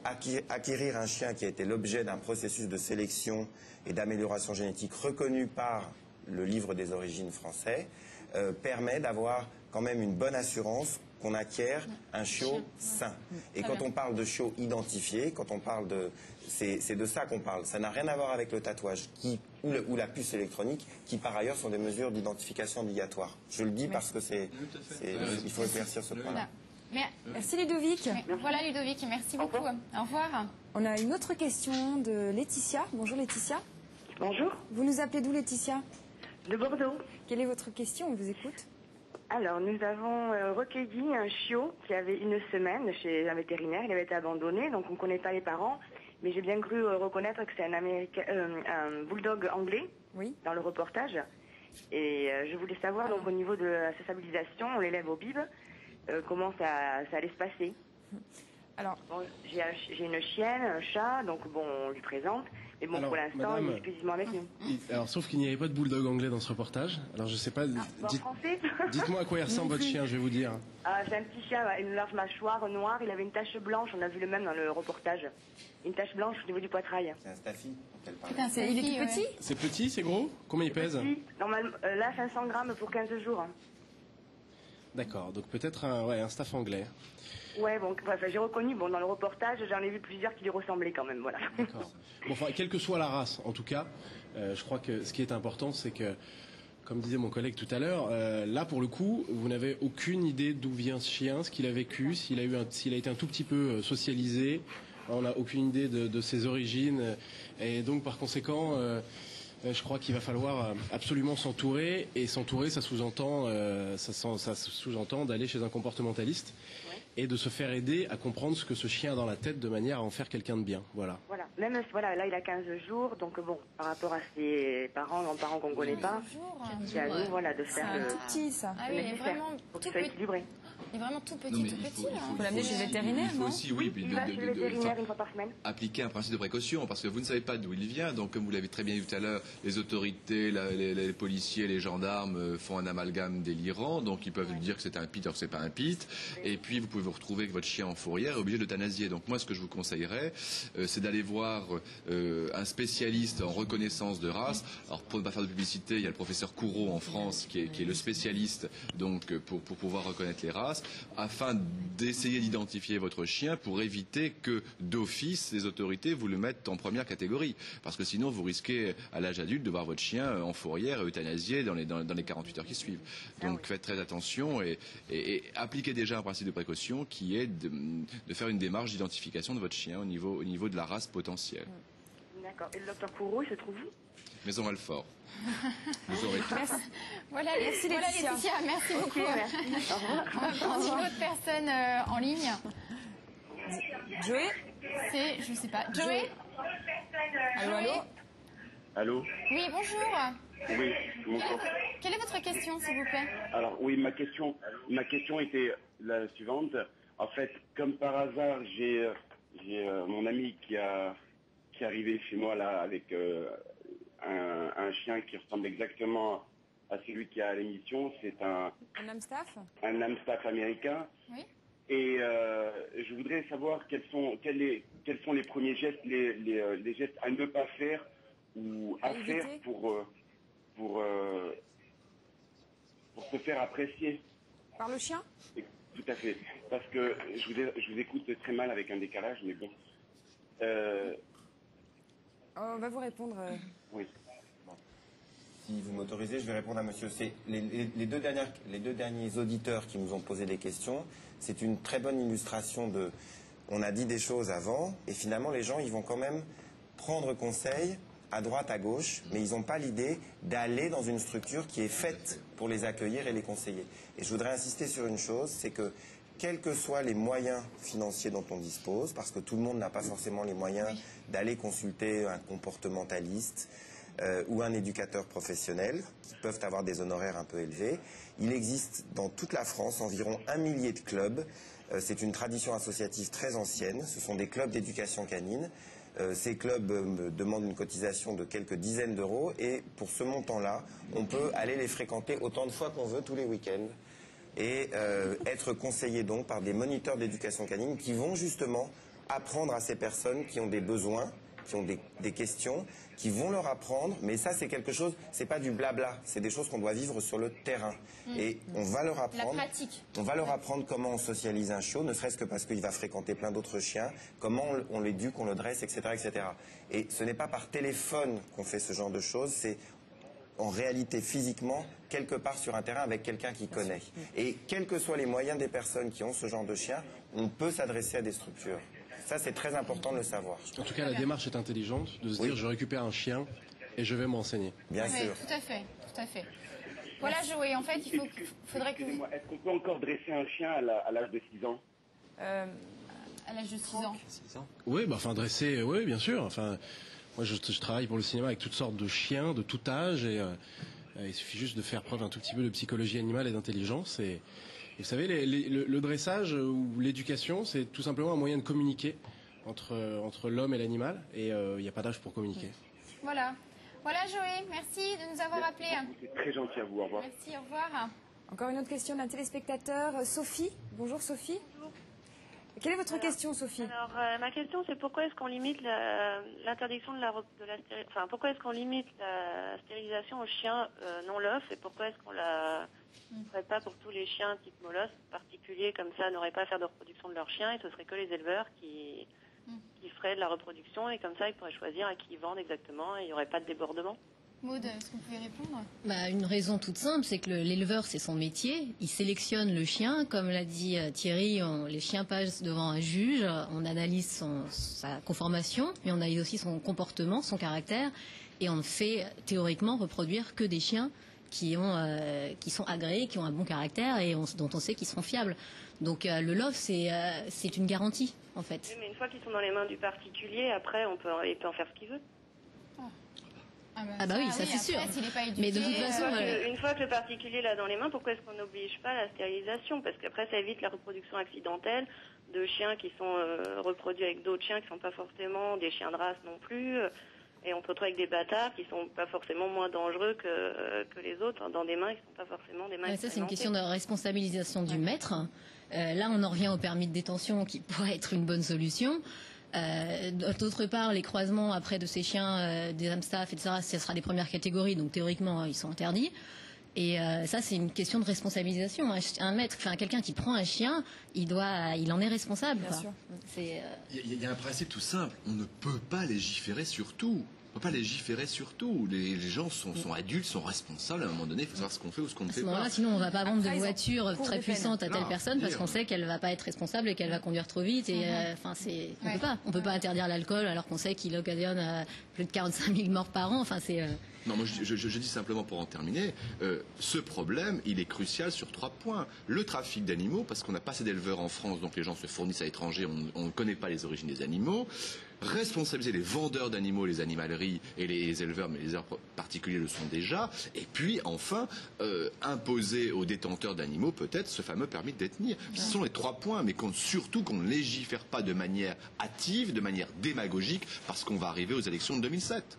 acquérir un chien qui a été l'objet d'un processus de sélection et d'amélioration génétique reconnu par le livre des origines français permet d'avoir quand même une bonne assurance qu'on acquiert un chiot sain. Et quand on parle de chiot identifié, quand on parle de... C'est de ça qu'on parle. Ça n'a rien à voir avec le tatouage ou la puce électronique, qui par ailleurs sont des mesures d'identification obligatoires. Je le dis parce que il faut éclaircir ce point-là. Merci Ludovic. Voilà Ludovic, merci beaucoup. Au revoir. On a une autre question de Laetitia. Bonjour Laetitia. Bonjour. Vous nous appelez d'où Laetitia? De Bordeaux. Quelle est votre question? On vous écoute. Alors, nous avons recueilli un chiot qui avait 1 semaine chez un vétérinaire. Il avait été abandonné, donc on ne connaît pas les parents. Mais j'ai bien cru reconnaître que c'est un bulldog anglais, dans le reportage. Et je voulais savoir, donc au niveau de sa stabilisation, on l'élève au bib, comment ça allait se passer. Alors, bon, j'ai une chienne, un chat, donc bon, on lui présente. Mais bon, pour l'instant, il est exclusivement avec nous. Alors, sauf qu'il n'y avait pas de bulldog anglais dans ce reportage. Alors, je sais pas. Dites-moi à quoi il ressemble votre chien, je vais vous dire. C'est un petit chien, une large mâchoire noire. Il avait une tache blanche. On a vu le même dans le reportage. Une tache blanche au niveau du poitrail. C'est un staffy. Il est tout petit. C'est petit, c'est gros. Combien il pèse? Normalement, là, 500 grammes pour 15 jours. D'accord. Donc peut-être un staff anglais. Ouais, bon, j'ai reconnu, dans le reportage, j'en ai vu plusieurs qui lui ressemblaient quand même, voilà. D'accord. Bon, enfin, quelle que soit la race, en tout cas, je crois que ce qui est important, c'est que, comme disait mon collègue tout à l'heure, là, pour le coup, vous n'avez aucune idée d'où vient ce chien, ce qu'il a vécu, s'il a été un tout petit peu socialisé. On n'a aucune idée de ses origines. Et donc, par conséquent, je crois qu'il va falloir absolument s'entourer. Et s'entourer, ça sous-entend d'aller chez un comportementaliste. Et de se faire aider à comprendre ce que ce chien a dans la tête de manière à en faire quelqu'un de bien. Voilà. Voilà. Même là, il a 15 jours, donc bon, par rapport à ses parents, grands-parents qu'on ne connaît pas, c'est à nous, de faire tout petit, ça. le nécessaire pour qu'il soit équilibré. Il est vraiment tout petit, Non, mais tout il petit. faut hein. l'amener chez le vétérinaire, il faut non aussi, oui, Il va chez le vétérinaire une fois par semaine. appliquer un principe de précaution, parce que vous ne savez pas d'où il vient. Donc, comme vous l'avez très bien dit tout à l'heure, les autorités, les policiers, les gendarmes font un amalgame délirant. Donc, ils peuvent lui dire que c'est un pit alors que c'est pas un pit. Et puis, vous pouvez vous retrouver que votre chien en fourrière est obligé d'euthanasier. Donc, moi, ce que je vous conseillerais, c'est d'aller voir un spécialiste en reconnaissance de race. Alors, pour ne pas faire de publicité, il y a le professeur Courreau en France qui est le spécialiste donc pour pouvoir reconnaître les races, afin d'essayer d'identifier votre chien pour éviter que d'office les autorités vous le mettent en première catégorie, parce que sinon vous risquez à l'âge adulte de voir votre chien en fourrière euthanasié dans les 48 heures qui suivent. Donc faites très attention et appliquez déjà un principe de précaution qui est de faire une démarche d'identification de votre chien au niveau de la race potentielle. D'accord. Et le docteur Courreau, il se trouve où? Maison Alfort. Vous aurez tout. Voilà, Laetitia, merci beaucoup. On va prendre une autre personne en ligne. Joey? C'est, je sais pas, Joey? Allô? Allô? Oui, bonjour. Oui, bonjour. Quelle est votre question, s'il vous plaît? Alors oui, ma question était la suivante. En fait, comme par hasard, j'ai mon ami qui est arrivé chez moi là avec un chien qui ressemble exactement à celui qui a à l'émission. C'est un Amstaff? Un Amstaff américain. Oui. Et je voudrais savoir quels sont les premiers gestes, les gestes à ne pas faire ou à faire pour se faire apprécier. Par le chien? Tout à fait. Parce que je vous écoute très mal avec un décalage, mais bon. On va vous répondre. Oui. Si vous m'autorisez, je vais répondre à monsieur. C'est les deux derniers auditeurs qui nous ont posé des questions. C'est une très bonne illustration de... On a dit des choses avant, et finalement, les gens, ils vont quand même prendre conseil à droite, à gauche, mais ils n'ont pas l'idée d'aller dans une structure qui est faite pour les accueillir et les conseiller. Et je voudrais insister sur une chose, c'est que quels que soient les moyens financiers dont on dispose, parce que tout le monde n'a pas forcément les moyens d'aller consulter un comportementaliste ou un éducateur professionnel, qui peuvent avoir des honoraires un peu élevés, il existe dans toute la France environ 1 millier de clubs. C'est une tradition associative très ancienne, ce sont des clubs d'éducation canine. Ces clubs demandent une cotisation de quelques dizaines d'euros et pour ce montant-là, on peut aller les fréquenter autant de fois qu'on veut tous les week-ends et être conseillé donc par des moniteurs d'éducation canine qui vont justement apprendre à ces personnes qui ont des besoins, qui ont des questions, qui vont leur apprendre, mais ça c'est quelque chose, c'est pas du blabla, c'est des choses qu'on doit vivre sur le terrain. Et on va leur apprendre, la pratique. On va leur apprendre comment on socialise un chiot, ne serait-ce que parce qu'il va fréquenter plein d'autres chiens, comment on l'éduque, on le dresse, etc., etc. Et ce n'est pas par téléphone qu'on fait ce genre de choses, c'est en réalité physiquement quelque part sur un terrain avec quelqu'un qui connaît. Et quels que soient les moyens des personnes qui ont ce genre de chien, on peut s'adresser à des structures. Ça, c'est très important de le savoir. En tout cas, la démarche est intelligente de se dire je récupère un chien et je vais m'enseigner. Bien sûr. Tout à fait, tout à fait. Voilà, Joey, en fait, faudrait que... Est-ce qu'on peut encore dresser un chien à l'âge de 6 ans À l'âge de 6 ans. Oui, dresser, oui, bien sûr. Enfin, moi, je travaille pour le cinéma avec toutes sortes de chiens, de tout âge, et il suffit juste de faire preuve un tout petit peu de psychologie animale et d'intelligence. Et vous savez, le dressage ou l'éducation, c'est tout simplement un moyen de communiquer entre l'homme et l'animal, et il n'y a pas d'âge pour communiquer. Voilà. Voilà, Joey, merci de nous avoir appelés. C'est très gentil à vous, au revoir. Merci, au revoir. Encore une autre question d'un téléspectateur, Sophie. Bonjour Sophie. Bonjour. Quelle est votre question, Sophie? Alors, ma question, c'est pourquoi est-ce qu'on limite l'interdiction pourquoi est-ce qu'on limite la stérilisation aux chiens non lofs et pourquoi est-ce qu'on la ferait pas pour tous les chiens type molosse particuliers comme ça n'auraient pas à faire de reproduction de leurs chiens et ce serait que les éleveurs qui feraient de la reproduction et comme ça ils pourraient choisir à qui ils vendent exactement et il n'y aurait pas de débordement. Maud, est-ce qu'on pouvait répondre? Une raison toute simple, c'est que l'éleveur, c'est son métier. Il sélectionne le chien. Comme l'a dit Thierry, les chiens passent devant un juge. On analyse sa conformation, mais on analyse aussi son comportement, son caractère. Et on ne fait théoriquement reproduire que des chiens qui sont agréés, qui ont un bon caractère et dont on sait qu'ils seront fiables. Donc le LOF, c'est une garantie, en fait. Oui, mais une fois qu'ils sont dans les mains du particulier, après, il peut en faire ce qu'il veut. Ah bah oui, ça c'est sûr. Mais de toute façon, une fois que le particulier l'a dans les mains, pourquoi est-ce qu'on n'oblige pas à la stérilisation? Parce qu'après, ça évite la reproduction accidentelle de chiens qui sont reproduits avec d'autres chiens qui ne sont pas forcément des chiens de race non plus. Et on se retrouve avec des bâtards qui ne sont pas forcément moins dangereux que les autres, dans des mains qui ne sont pas forcément des mains. Ça, c'est une question de responsabilisation du maître. Là, on en revient au permis de détention qui pourrait être une bonne solution. D'autre part, les croisements après de ces chiens, des Amstaff, etc., ce sera des premières catégories, donc théoriquement, ils sont interdits. Et ça, c'est une question de responsabilisation. Un maître, quelqu'un qui prend un chien, il en est responsable. Bien sûr. Il y a un principe tout simple. On ne peut pas légiférer sur tout. On ne peut pas légiférer sur tout. Les gens sont adultes, sont responsables. À un moment donné, il faut savoir ce qu'on fait ou ce qu'on ne fait pas. Sinon, on ne va pas vendre de voiture très puissante à telle personne parce qu'on sait qu'elle ne va pas être responsable et qu'elle va conduire trop vite. Et on peut pas interdire l'alcool alors qu'on sait qu'il occasionne plus de 45 000 morts par an. Non, moi je dis simplement pour en terminer, ce problème, il est crucial sur 3 points. Le trafic d'animaux, parce qu'on n'a pas assez d'éleveurs en France, donc les gens se fournissent à l'étranger, on ne connaît pas les origines des animaux. Responsabiliser les vendeurs d'animaux, les animaleries et les éleveurs, mais les éleveurs particuliers le sont déjà. Et puis, enfin, imposer aux détenteurs d'animaux, peut-être, ce fameux permis de détenir. Ce sont les 3 points, mais surtout qu'on ne légifère pas de manière hâtive, de manière démagogique, parce qu'on va arriver aux élections de 2007.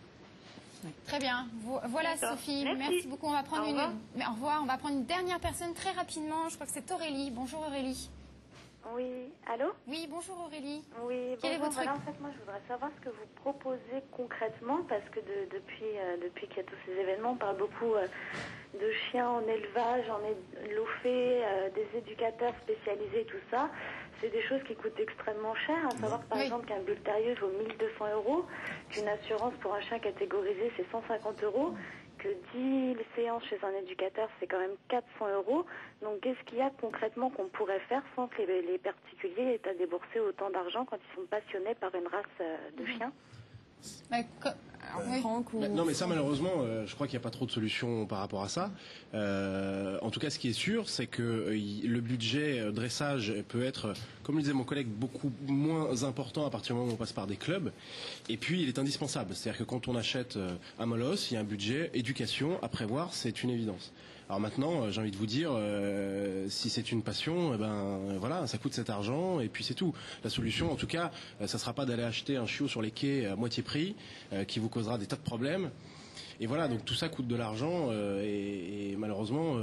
Très bien. Voilà Sophie, merci beaucoup. On va prendre au revoir. On va prendre une dernière personne très rapidement. Je crois que c'est Aurélie. Bonjour Aurélie. Oui, allô? Oui, bonjour Aurélie. Oui, quel est votre... Voilà, en fait, moi, je voudrais savoir ce que vous proposez concrètement, parce que depuis qu'il y a tous ces événements, on parle beaucoup de chiens en élevage, en élevé, des éducateurs spécialisés, tout ça. C'est des choses qui coûtent extrêmement cher. À savoir, par exemple, qu'un bull terrier vaut 1 200 €, qu'une assurance pour un chien catégorisé, c'est 150 €. Que 10 séances chez un éducateur, c'est quand même 400 €. Donc, qu'est-ce qu'il y a concrètement qu'on pourrait faire sans que les particuliers aient à débourser autant d'argent quand ils sont passionnés par une race de chiens? Non, mais ça, malheureusement, je crois qu'il n'y a pas trop de solutions par rapport à ça. En tout cas, ce qui est sûr, c'est que le budget dressage peut être, comme le disait mon collègue, beaucoup moins important à partir du moment où on passe par des clubs. Et puis, il est indispensable. C'est-à-dire que quand on achète un molosse, il y a un budget éducation à prévoir, c'est une évidence. Alors maintenant, j'ai envie de vous dire, si c'est une passion, voilà, ça coûte cet argent et puis c'est tout. La solution, en tout cas, ça sera pas d'aller acheter un chiot sur les quais à moitié prix, qui vous causera des tas de problèmes. Et voilà, donc tout ça coûte de l'argent et malheureusement,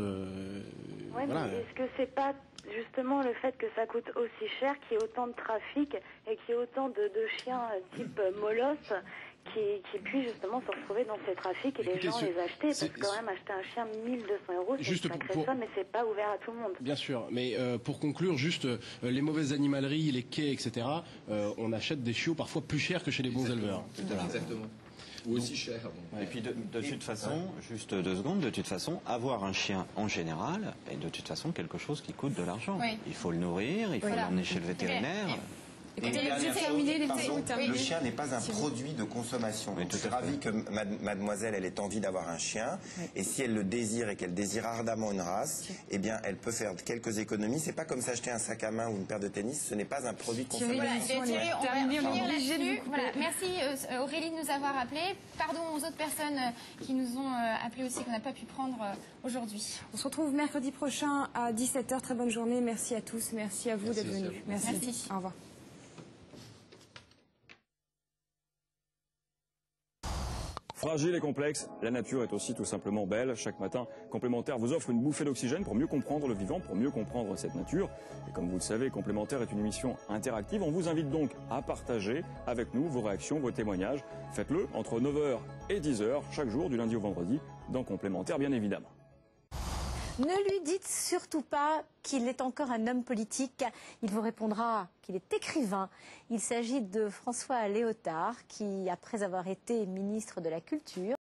voilà. Est-ce que c'est pas justement le fait que ça coûte aussi cher, qu'il y ait autant de trafic et qu'il y ait autant de chiens type molosse qui puissent justement se retrouver dans ces trafics et les gens les acheter, parce que quand même acheter un chien 1 200 €, c'est une sacrée somme, mais c'est pas ouvert à tout le monde. Bien sûr, mais pour conclure, juste les mauvaises animaleries, les quais, etc., on achète des chiots parfois plus chers que chez les bons éleveurs. Exactement. Ou aussi cher. Bon. Et puis de toute façon, juste 2 secondes, de toute façon, avoir un chien en général est de toute façon quelque chose qui coûte de l'argent. Oui. Il faut le nourrir, il faut l'emmener chez le vétérinaire. Le chien n'est pas un produit de consommation. Je suis ravi que mademoiselle ait envie d'avoir un chien. Et si elle le désire et qu'elle désire ardemment une race, eh bien, elle peut faire quelques économies. C'est pas comme s'acheter un sac à main ou une paire de tennis. Ce n'est pas un produit de consommation. Merci Aurélie de nous avoir appelés. Pardon aux autres personnes qui nous ont appelés aussi, qu'on n'a pas pu prendre aujourd'hui. On se retrouve mercredi prochain à 17 h. Très bonne journée. Merci à tous. Merci à vous d'être venus. Merci. Au revoir. Fragile et complexe, la nature est aussi tout simplement belle. Chaque matin, Complémentaire vous offre une bouffée d'oxygène pour mieux comprendre le vivant, pour mieux comprendre cette nature. Et comme vous le savez, Complémentaire est une émission interactive. On vous invite donc à partager avec nous vos réactions, vos témoignages. Faites-le entre 9 h et 10 h, chaque jour, du lundi au vendredi, dans Complémentaire, bien évidemment. Ne lui dites surtout pas qu'il est encore un homme politique. Il vous répondra qu'il est écrivain. Il s'agit de François Léotard qui, après avoir été ministre de la Culture,